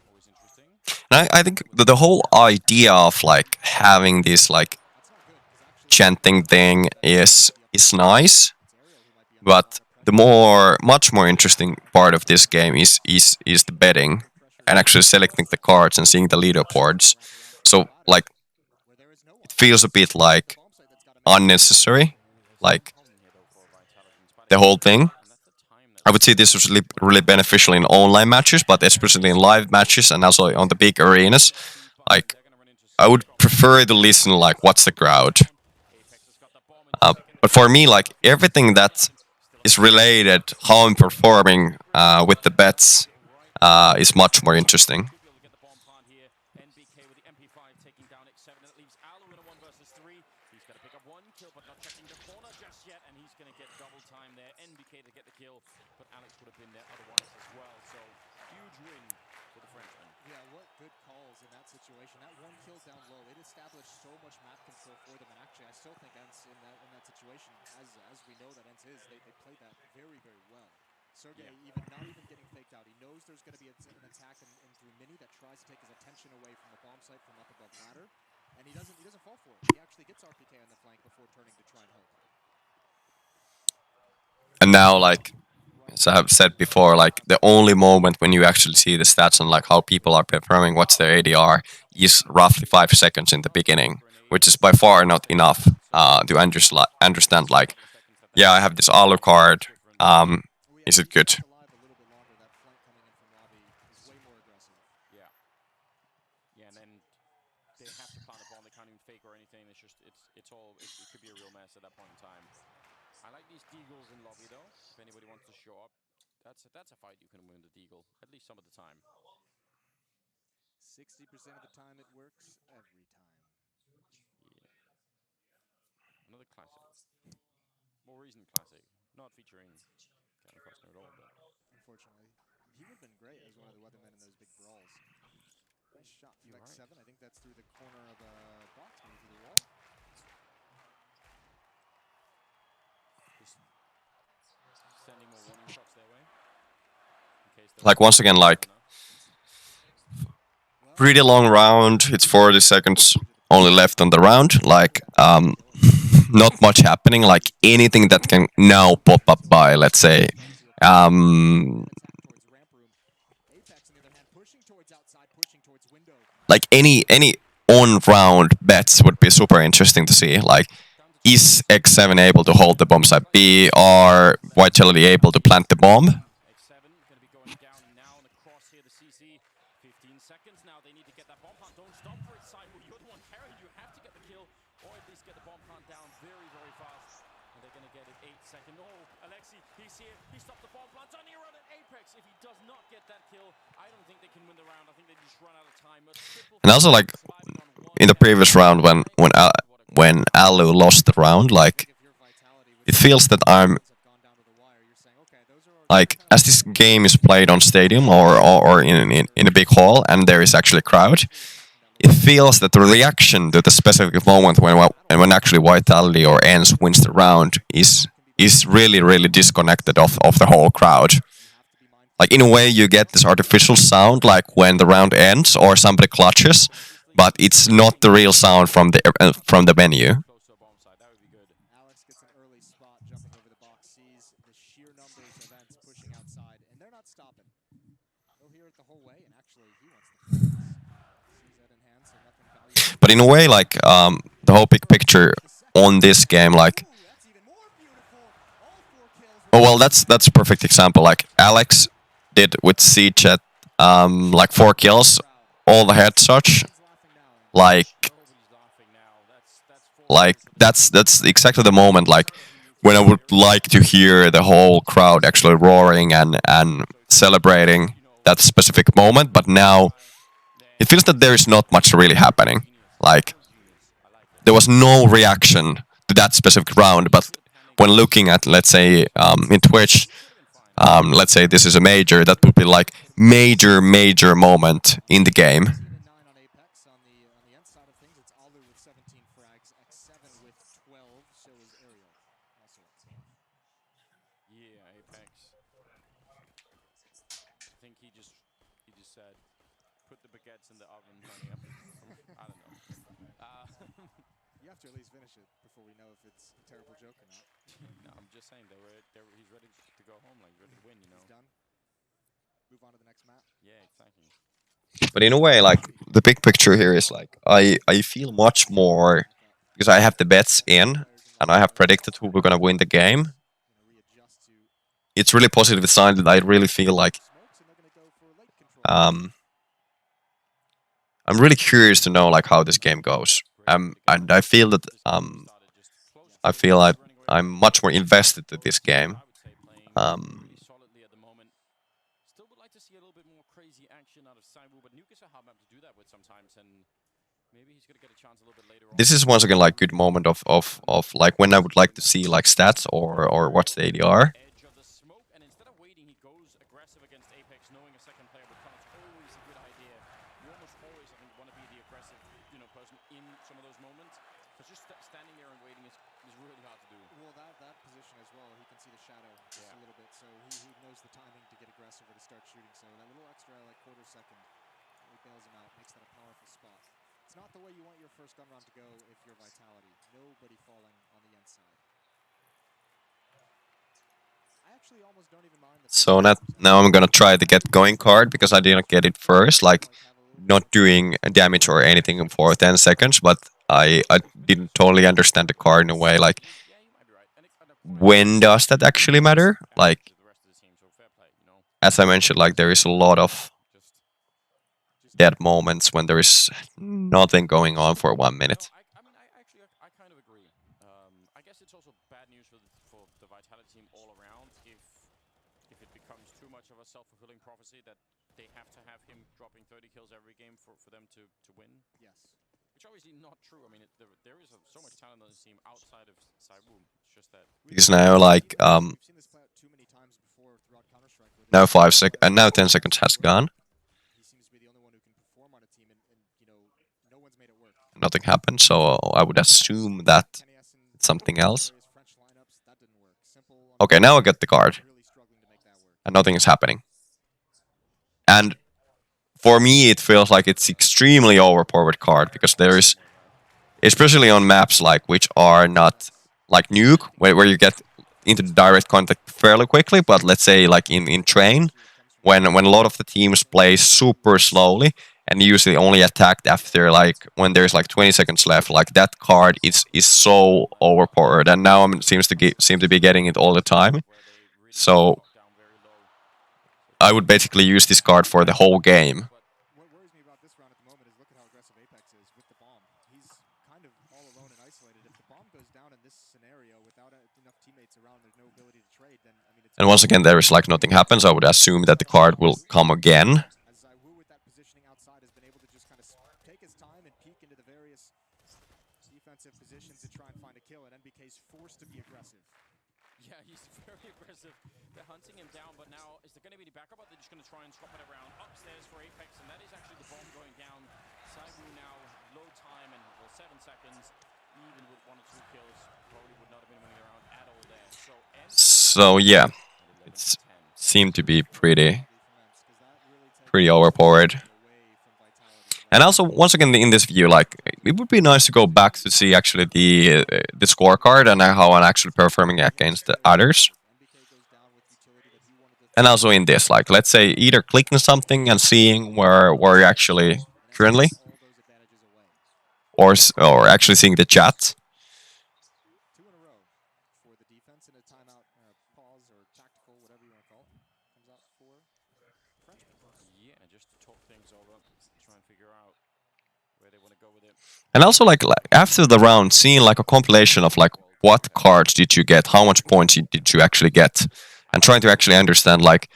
Always interesting. And I think the whole idea of like having this like chanting thing is nice, but the much more interesting part of this game is the betting and actually selecting the cards and seeing the leaderboards. So like it feels a bit like unnecessary, like the whole thing. I would say this was really beneficial in online matches, but especially in live matches and also on the big arenas. Like, I would prefer to listen like what's the crowd. But for me, like everything that is related how I'm performing with the bets is much more interesting. NBK with the MP5 taking down X7, and it leaves Alu in a 1 versus 3. He's got to pick up one kill, but not checking the corner just yet, and he's going to get double time there. NBK to get the kill, but Alex would have been there otherwise as well. So huge win for the Frenchman. Yeah, what good calls in that situation. That one kill down low, it established so much map control for them. And actually, I still think Ents in that situation, as we know that Ents is, they played that very, very well. Sergey not even getting faked out. He knows there's going to be an attack in through Mini that tries to take his attention away from the bomb site from up above ladder, and he doesn't fall for it. He actually gets RPK on the flank before turning to try and hope. And now, like as I have said before, like the only moment when you actually see the stats on like how people are performing, what's their ADR, is roughly 5 seconds in the beginning, which is by far not enough to understand. Like, yeah, I have this Alu card. Is it good? Yeah. Yeah, and then they have to plant a bomb. They can't even fake or anything. It's just, it could be a real mess at that point in time. I like these deagles in lobby though. If anybody wants to show up, that's a fight you can win the deagle at least some of the time. 60% of the time it works every time. Yeah. Another classic. More recent classic. Not featuring Kevin Costner at all, but unfortunately, he would have been great as one of the weathermen in those big brawls. Nice shot from X7. I think that's through the corner of a box, maybe through the wall. just sending more warning shots their way. In case Like once again, like pretty long round. It's 40 seconds only left on the round. Like not much happening. Like anything that can now pop up by, let's say, like any on round bets would be super interesting to see. Like, is X7 able to hold the bomb site B? Are Vitality able to plant the bomb? X7 going to be going down now on the cross here. The CC, 15 seconds now. They need to get that bomb plant. Don't stop for it, Simon. You're the one carrying. You have to get the kill, or at least get the bomb plant down very, very fast. And they're going to get it 8 seconds. Oh, Alexi, he's here. He stopped the bomb plant. On here on an Apex. If he does not get that kill, I don't think they can win the round. I think they just run out of time. And also, like in the previous round, when Alu lost the round, like it feels that I'm like, as this game is played on stadium or in a big hall and there is actually a crowd, it feels that the reaction to the specific moment when actually Vitality or Ents wins the round is really disconnected of the whole crowd. Like in a way you get this artificial sound like when the round ends or somebody clutches, but it's not the real sound from the venue. Alex gets an early spot, jumping over the box, sees the sheer numbers of Ents pushing outside, and they're not stopping. He'll hear it the whole way, and actually he wants the sees that in hand, so nothing valuable. But in a way, like the whole big picture on this game, like Oh well, that's a perfect example. Like Alex did with Siege, like 4 kills, all the headshots. Like Nobody's laughing now. That's four like kills. that's exactly the moment like when I would like to hear the whole crowd actually roaring and celebrating that specific moment. But now it feels that there is not much really happening. Like there was no reaction to that specific round. But when looking at, let's say, in Twitch, let's say this is a major, that would be like major moment in the game. 9 on Apex. On the end side of things, it's Alu with 17 frags, X7 with 12, so is Ariel. Also at 12. Yeah, Apex. I think he just said, put the baguettes in the oven, honey. I don't know. You have to at least finish it before we know if it's a terrible joke or not. No, I'm just saying he's ready to go home, like ready to win. You know. He's done. Move on to the next map. Yeah, exactly. But in a way, like the big picture here is like I feel much more because I have the bets in and I have predicted who we're gonna win the game. Gonna readjust to It's really positive sign that I really feel like smokes, and they're gonna go for late control. um, I'm really curious to know like how this game goes. And I feel that I feel I'm much more invested in this game. Pretty solidly at the moment. Still would like to see a little bit more crazy action out of Saibu, but Nuke is a hard map to do that with sometimes, and maybe he's gonna get a chance a little bit later on. This is once again like good moment of like when I would like to see like stats or watch the ADR. Edge of the smoke, and instead of waiting, he goes aggressive against Apex, knowing a second player would come. It's always a good idea. You almost always, I think, want to be the aggressive, person in some of those moments. Because just standing there and waiting is really hard to do. Well, that position as well, he can see the shadow just a little bit, so he knows the timing to get aggressive or to start shooting. So that little extra, like quarter second, really bails him out, makes that a powerful spot. It's not the way you want your first gun round to go if you're Vitality. Nobody falling on the end side. I actually almost don't even mind the So now I'm gonna try the get going card because I didn't get it first. Like not doing damage or anything for 10 seconds, but I didn't totally understand the card in a way. Like Yeah, you might be right. when does that actually matter? Like To the rest of the team, so fair play, as I mentioned, like there is a lot of Just dead moments when there is nothing going on for 1 minute. I kind of agree. I guess it's also bad news for the Vitality team all around if it becomes too much of a self-fulfilling prophecy that they have to have him dropping 30 kills every game for them to win. Yes. Which obviously not true. I mean, there is so much talent on this team outside of Saibu. It's just that Because now like We've seen this play out too many times before throughout Counter-Strike. Where now there's 5 sec and now 10 seconds has gone. he seems to be the only one who can perform on a team, and no one's made it work. Nothing happened, so I would assume that Kenny Essen, it's something else. various French lineups, that didn't work. Simple. Okay, now I get the card Really struggling to make that work. and nothing is happening. And for me, it feels like it's extremely overpowered card because there is, especially on maps like which are not like Nuke, where you get into direct contact fairly quickly. But let's say like in Train, when a lot of the teams play super slowly and usually only attacked after like when there's like 20 seconds left, like that card is so overpowered. And now seem to be getting it all the time. So I would basically use this card for the whole game. What worries me about this round at the moment is look at how aggressive Apex is with the bomb. He's kind of all alone and isolated. If the bomb goes down in this scenario without enough teammates around, there's no ability to trade. Then I mean, it's And once again, there is like nothing happens. I would assume that the card will come again. as Zaiwu with that positioning outside has been able to just kind of take his time and peek into the various defensive positions to try and find a kill, and NBK's forced to be aggressive. yeah, he's very aggressive. They're hunting him down, but now is there going to be any backup? Or they're just going to try and swap it around upstairs for Apex, and that is actually the bomb going down. Saibu now low time and 7 seconds, even with 1 or 2 kills, probably would not have been winning around at all there. So So yeah, it seemed to be pretty overpowered. And also, once again, in this view, like it would be nice to go back to see actually the scorecard and how I'm actually performing against the others. And also in this, like let's say either clicking something and seeing where you're actually currently, or actually seeing the chat. 2 in a row for the defense in a timeout pause or And also like after the round, seeing like a compilation of like what cards did you get, how much points did you actually get, and trying to actually understand like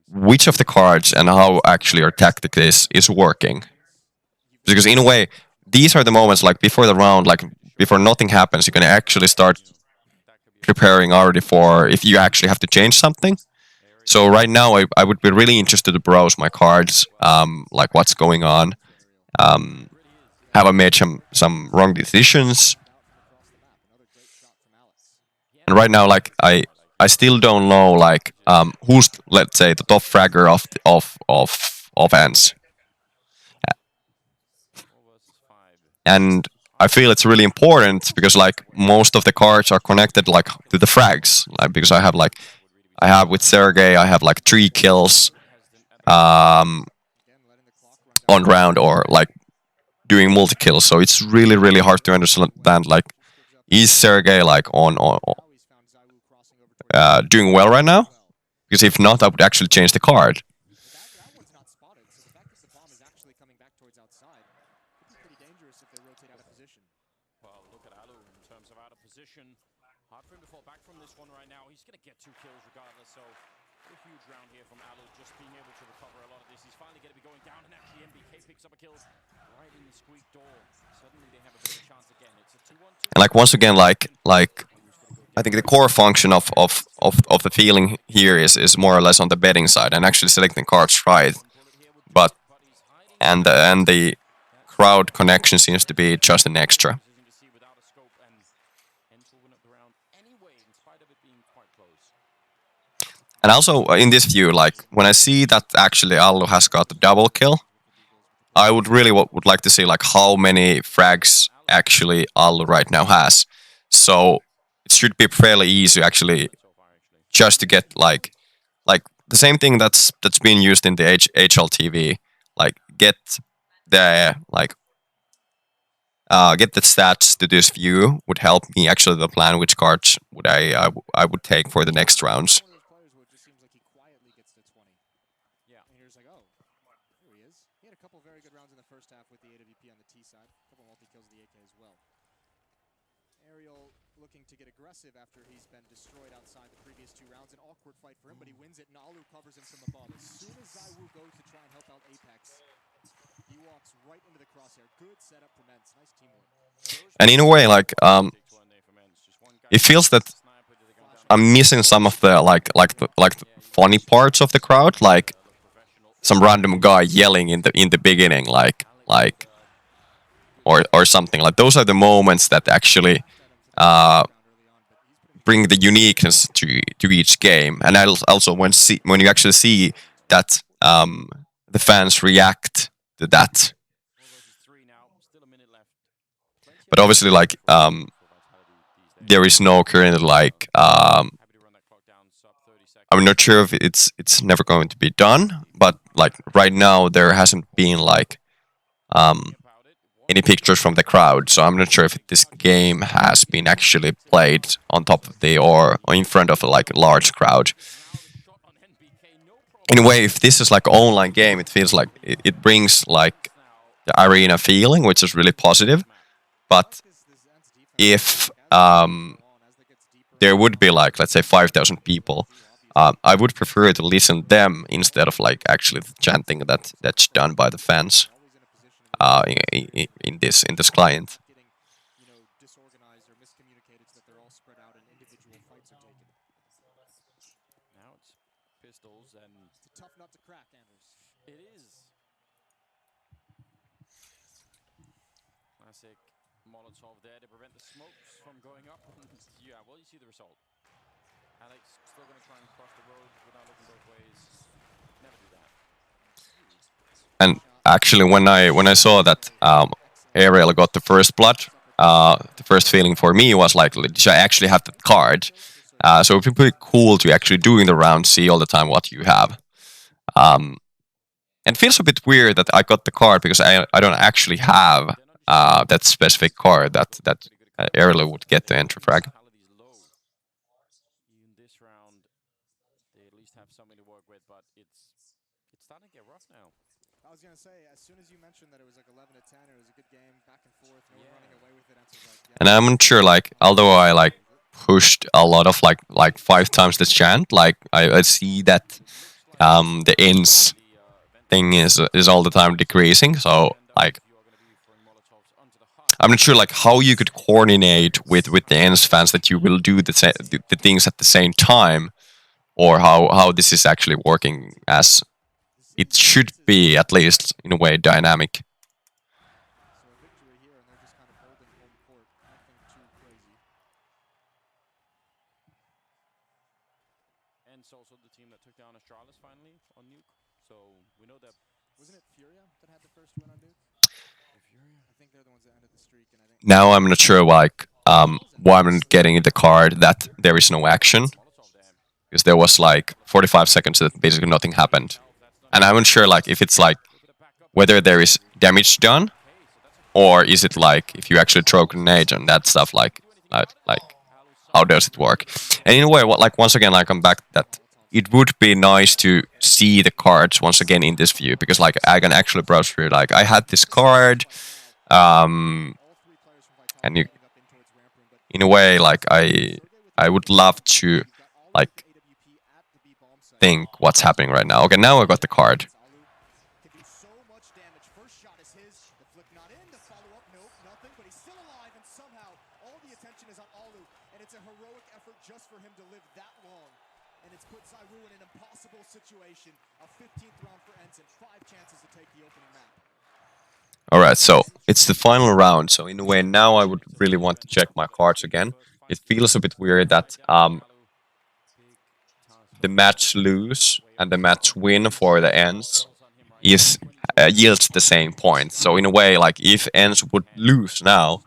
which of the cards and how actually your tactic is working. Because in a way, these are the moments like before the round, like before nothing happens, you can actually start preparing already for if you actually have to change something. So right now, I would be really interested to browse my cards, like what's going on. Um, have I made some wrong decisions? And right now, like I still don't know like who's let's say the top fragger of ends, and I feel it's really important because like most of the cards are connected like to the frags, like because I have with Sergey I have like 3 kills um, on round or like doing multi kills, so it's really hard to understand like is Sergey like on doing well right now? Because if not, I would actually change the card. That one's not spotted, so the fact that the bomb is actually coming back towards outside could be pretty dangerous if they rotate out of position. Well, look at Alu in terms of out of position. Hard for him to fall back from this one right now. He's going to get 2 kills regardless, so a huge round here from Alu, just being able to recover a lot of this. He's finally going to be going down, and actually MBK picks up a kill right in the squeak door. Suddenly they have a bit of a chance again. It's a 2-1-2. And like once again, like I think the core function of the feeling here is more or less on the betting side and actually selecting cards right. But and the crowd connection seems to be just an extra. And also in this view, like when I see that actually Allu has got the double kill, I would really would like to see like how many frags actually Allu right now has. So it should be fairly easy actually just to get like the same thing that's being used in the HLTV, like get the get the stats to this view would help me actually to plan which cards would I would take for the next rounds. One of those players where it just seems like he quietly gets to 20. Yeah. And you're just like, oh, here he is. He had a couple very good rounds in the first half with the AWP on the T side. A couple multi-kills with the AK as well. Ariel looking to get aggressive after he's been destroyed outside the previous 2 rounds. An awkward fight for him, but he wins it. Nalu covers him from above. As soon as ZywOo goes to try and help out Apex, he walks right into the crosshair. Good setup from Ents. Nice teamwork. And in a way, like it feels that I'm missing some of the like the funny parts of the crowd, like some random guy yelling in the beginning, like or something. Like those are the moments that actually bring the uniqueness to each game. And also when you actually see that the fans react to that. But obviously, like there is no current like I'm not sure if it's never going to be done, but like right now there hasn't been like any pictures from the crowd, so I'm not sure if this game has been actually played on top of the or in front of like a large crowd. In a way, if this is like an online game, it feels like it brings like the arena feeling, which is really positive. But if there would be like let's say 5,000 people, I would prefer to listen to them instead of like actually chanting that's done by the fans in this client. Getting, disorganized or miscommunicated so that they're all spread out and individual fights are taken. Now it's pistols, and It's a tough nut to crack, Anders. it is. Classic Molotov there to prevent the smokes from going up. Yeah, well, you see the result. Alex still going to try and cross the road without looking both ways. Never do that. And actually, when I saw that Ariel got the first blood, the first feeling for me was like, did I actually have that card? So it would be pretty cool to actually doing the round, see all the time what you have. And it feels a bit weird that I got the card because I don't actually have that specific card that Ariel would get the entry frag. In this round, they at least have something to work with, but it's starting to get rough now. I was going to gonna say, as soon as you mentioned that it was like 11-10, it was a good game, back and forth, no one running away with it. Enzo's like, yeah, And I'm not sure, like, although I like pushed a lot of like 5 times the chant, like I see that the ins thing is all the time decreasing. So like I'm not sure like how you could coordinate with the ins fans that you will do the things at the same time, or how this is actually working as it should be, at least in a way, dynamic. so a victory here, and they're just kind of holding home court. Nothing too crazy. And it's also the team that took down Astralis finally on Nuke. So we know that Wasn't it Furia that had the first win on Duke? I think they're the ones that ended the streak, and I think Now I'm not sure like why I'm not getting the card that there is no action, Molotov there. because there was like 45 seconds that basically nothing happened, and I'm not sure like if it's like whether there is damage done, or is it like if you actually throw grenades and that stuff, like how does it work? And in a way, what, like once again, like I'm back that it would be nice to see the cards once again in this view, because like I can actually browse through. Like I had this card, all three players from Vitality and you, moving up in towards ramp room, but in a way, like I would love to like AWP at the B bomb site. think what's happening right now. Okay, now I got the card. Alu can do so much damage. First shot is his. The flick not in. The follow up, nope, nothing. But he's still alive, and somehow all the attention is on Alu, and it's a heroic effort just for him to live that long. And it's put Zyroo in an impossible situation. A 15th round for Ensign. 5 chances to take the opening map. All right, so it's the final round. So in a way, now I would really want to check my cards again. It feels a bit weird that the match lose and the match win for the ends is yields the same point. So in a way, like if ends would lose now,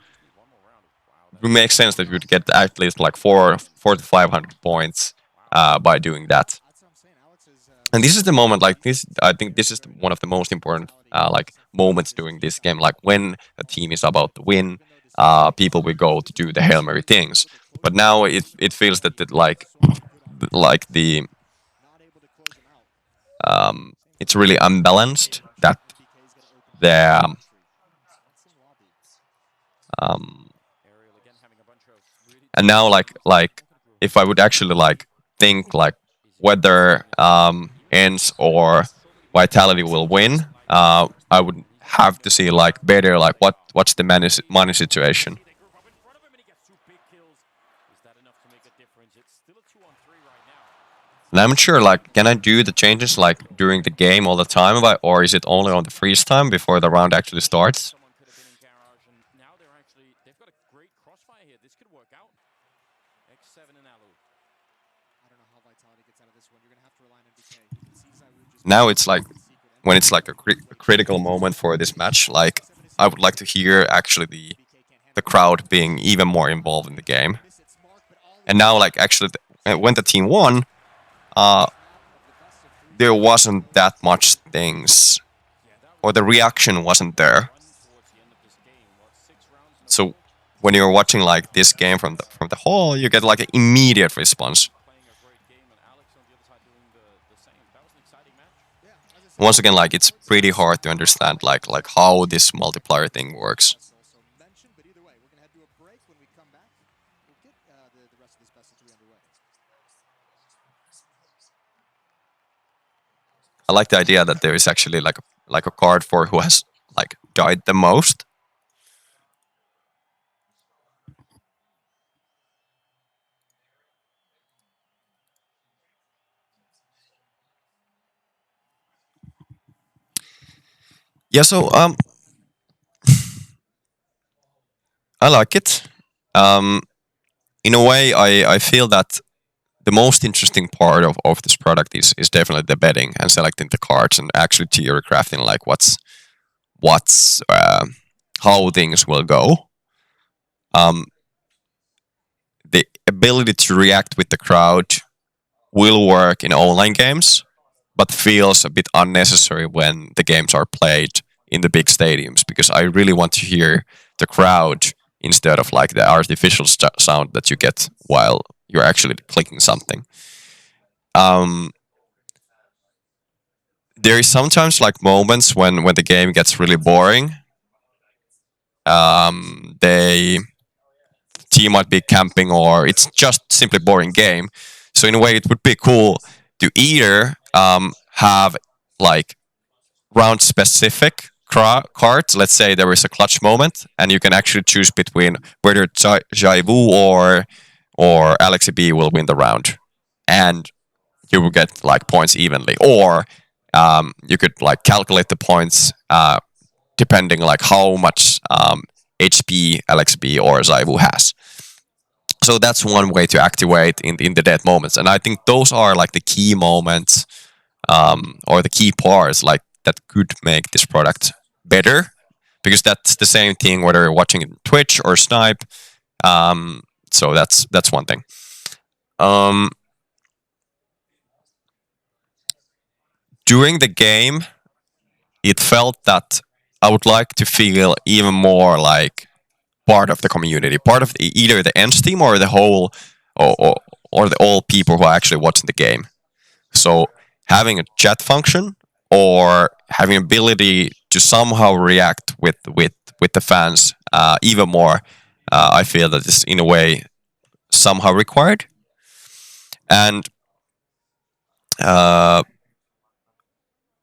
it would make sense that you would get at least like 400 to 500 points by doing that. That's what I'm saying. Alex is And this is the moment, like this. I think this is one of the most important like moments during this game. Like when a team is about to win, people will go to do the Hail Mary things. But now it feels that the not able to close him out. it's really unbalanced. That the Ensign lobby. Ariel again having a bunch of really and now like if I would actually like think like whether ends or Vitality will win, I would have to see like better like what's the money situation. they group up in front of him and he gets 2 big kills. Is that enough to make a difference? It's still a 2-on-3 right now. And I'm not sure like can I do the changes like during the game all the time, or is it only on the freeze time before the round actually starts? Someone could have been in garage and now they've got a great crossfire here. This could work out. X7 and Alu. I don't know how Vitality gets out of this one. You're gonna have to rely on MBK. You can see Zyroo just Now it's like secret. when it's like a critical moment for this match, like I would like to hear actually the crowd being even more involved in the game. Miss its mark, but all And now like actually when the team won, there wasn't that much things, or the reaction wasn't there. Towards the end of this game, what, 6 rounds? No So when you're watching like this game from the hall, you get like an immediate response. playing a great game and Alex on the other side doing the same. That was an exciting match. yeah, as I said, Once again, like it's pretty hard to understand like how this multiplier thing works. that's also mentioned, but either way, we're gonna head to a break. When we come back, we'll get the rest of this best of 3 underway. I like the idea that there is actually like a card for who has like died the most. Yeah, so I like it. In a way, I feel that the most interesting part of this product is definitely the betting and selecting the cards and actually theory crafting like what's how things will go. The ability to react with the crowd will work in online games, but feels a bit unnecessary when the games are played in the big stadiums, because I really want to hear the crowd instead of like the artificial sound that you get while you're actually clicking something. there is sometimes like moments when the game gets really boring. They team might be camping or it's just simply boring game. So in a way, it would be cool to either have like round specific cards. Let's say there is a clutch moment, and you can actually choose between whether Jaivu or Alexi B will win the round, and you will get like points evenly. Or you could like calculate the points depending like how much HP LXB or Zaivu has. So that's one way to activate in the dead moments, and I think those are like the key moments or the key parts like that could make this product better, because that's the same thing whether you're watching it Twitch or Snipe. So that's one thing. During the game, it felt that I would like to feel even more like part of the community, part of either the ENCE team or the whole, or the all people who are actually watching the game. So having a chat function or having ability to somehow react with the fans even more, I feel that is in a way somehow required. And uh,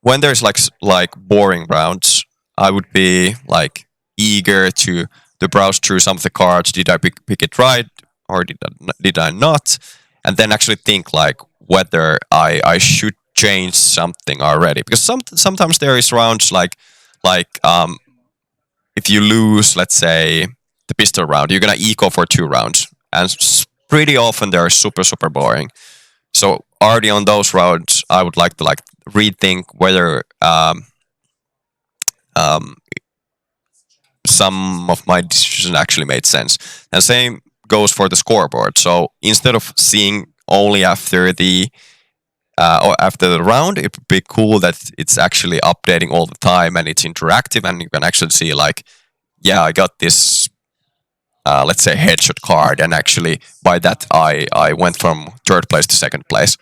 when there's like boring rounds, I would be like eager to browse through some of the cards. Did I pick it right or did I not? And then actually think like whether I should change something already, because sometimes there is rounds like if you lose, let's say the pistol round, you're gonna eco for 2 rounds, and pretty often they're super boring. So already on those rounds, I would like to like rethink whether um, some of my decisions actually made sense. And same goes for the scoreboard. So instead of seeing only after the or after the round, it would be cool that it's actually updating all the time and it's interactive, and you can actually see like, yeah, I got this. Let's say headshot card, and actually by that I went from third place to second place.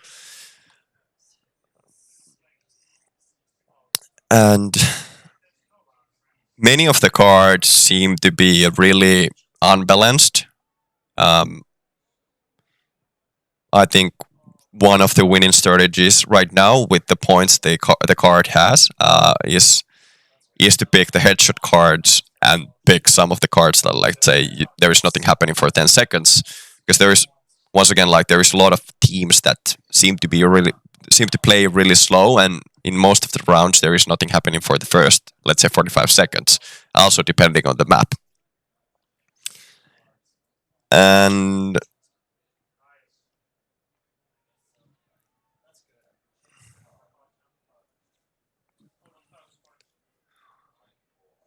And many of the cards seem to be really unbalanced. Um, I think one of the winning strategies right now with the points the card has is to pick the headshot cards and pick some of the cards that like say there is nothing happening for 10 seconds, because there is once again like there is a lot of teams that seem to play really slow, and in most of the rounds there is nothing happening for the first, let's say, 45 seconds, also depending on the map. And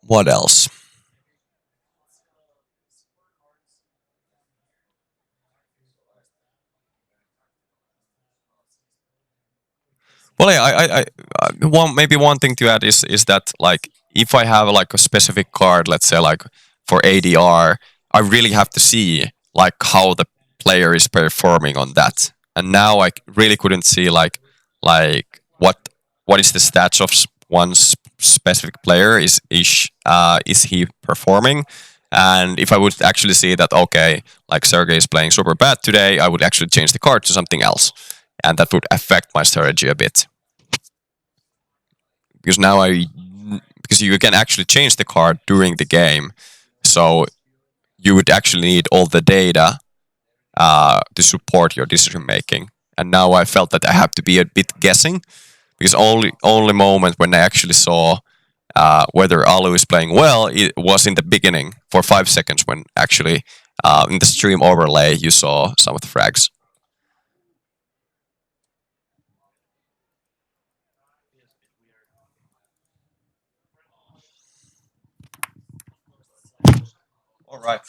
what else? Well, yeah, one thing to add is that like if I have like a specific card, let's say like for ADR, I really have to see like how the player is performing on that. And now I really couldn't see like what is the stats of one specific player, is he performing? And if I would actually see that, okay, like Sergey is playing super bad today, I would actually change the card to something else, and that would affect my strategy a bit. Because now because you can actually change the card during the game, so you would actually need all the data to support your decision making. And now I felt that I have to be a bit guessing, because only moment when I actually saw whether Alu is playing well, it was in the beginning for 5 seconds when actually in the stream overlay you saw some of the frags. All right.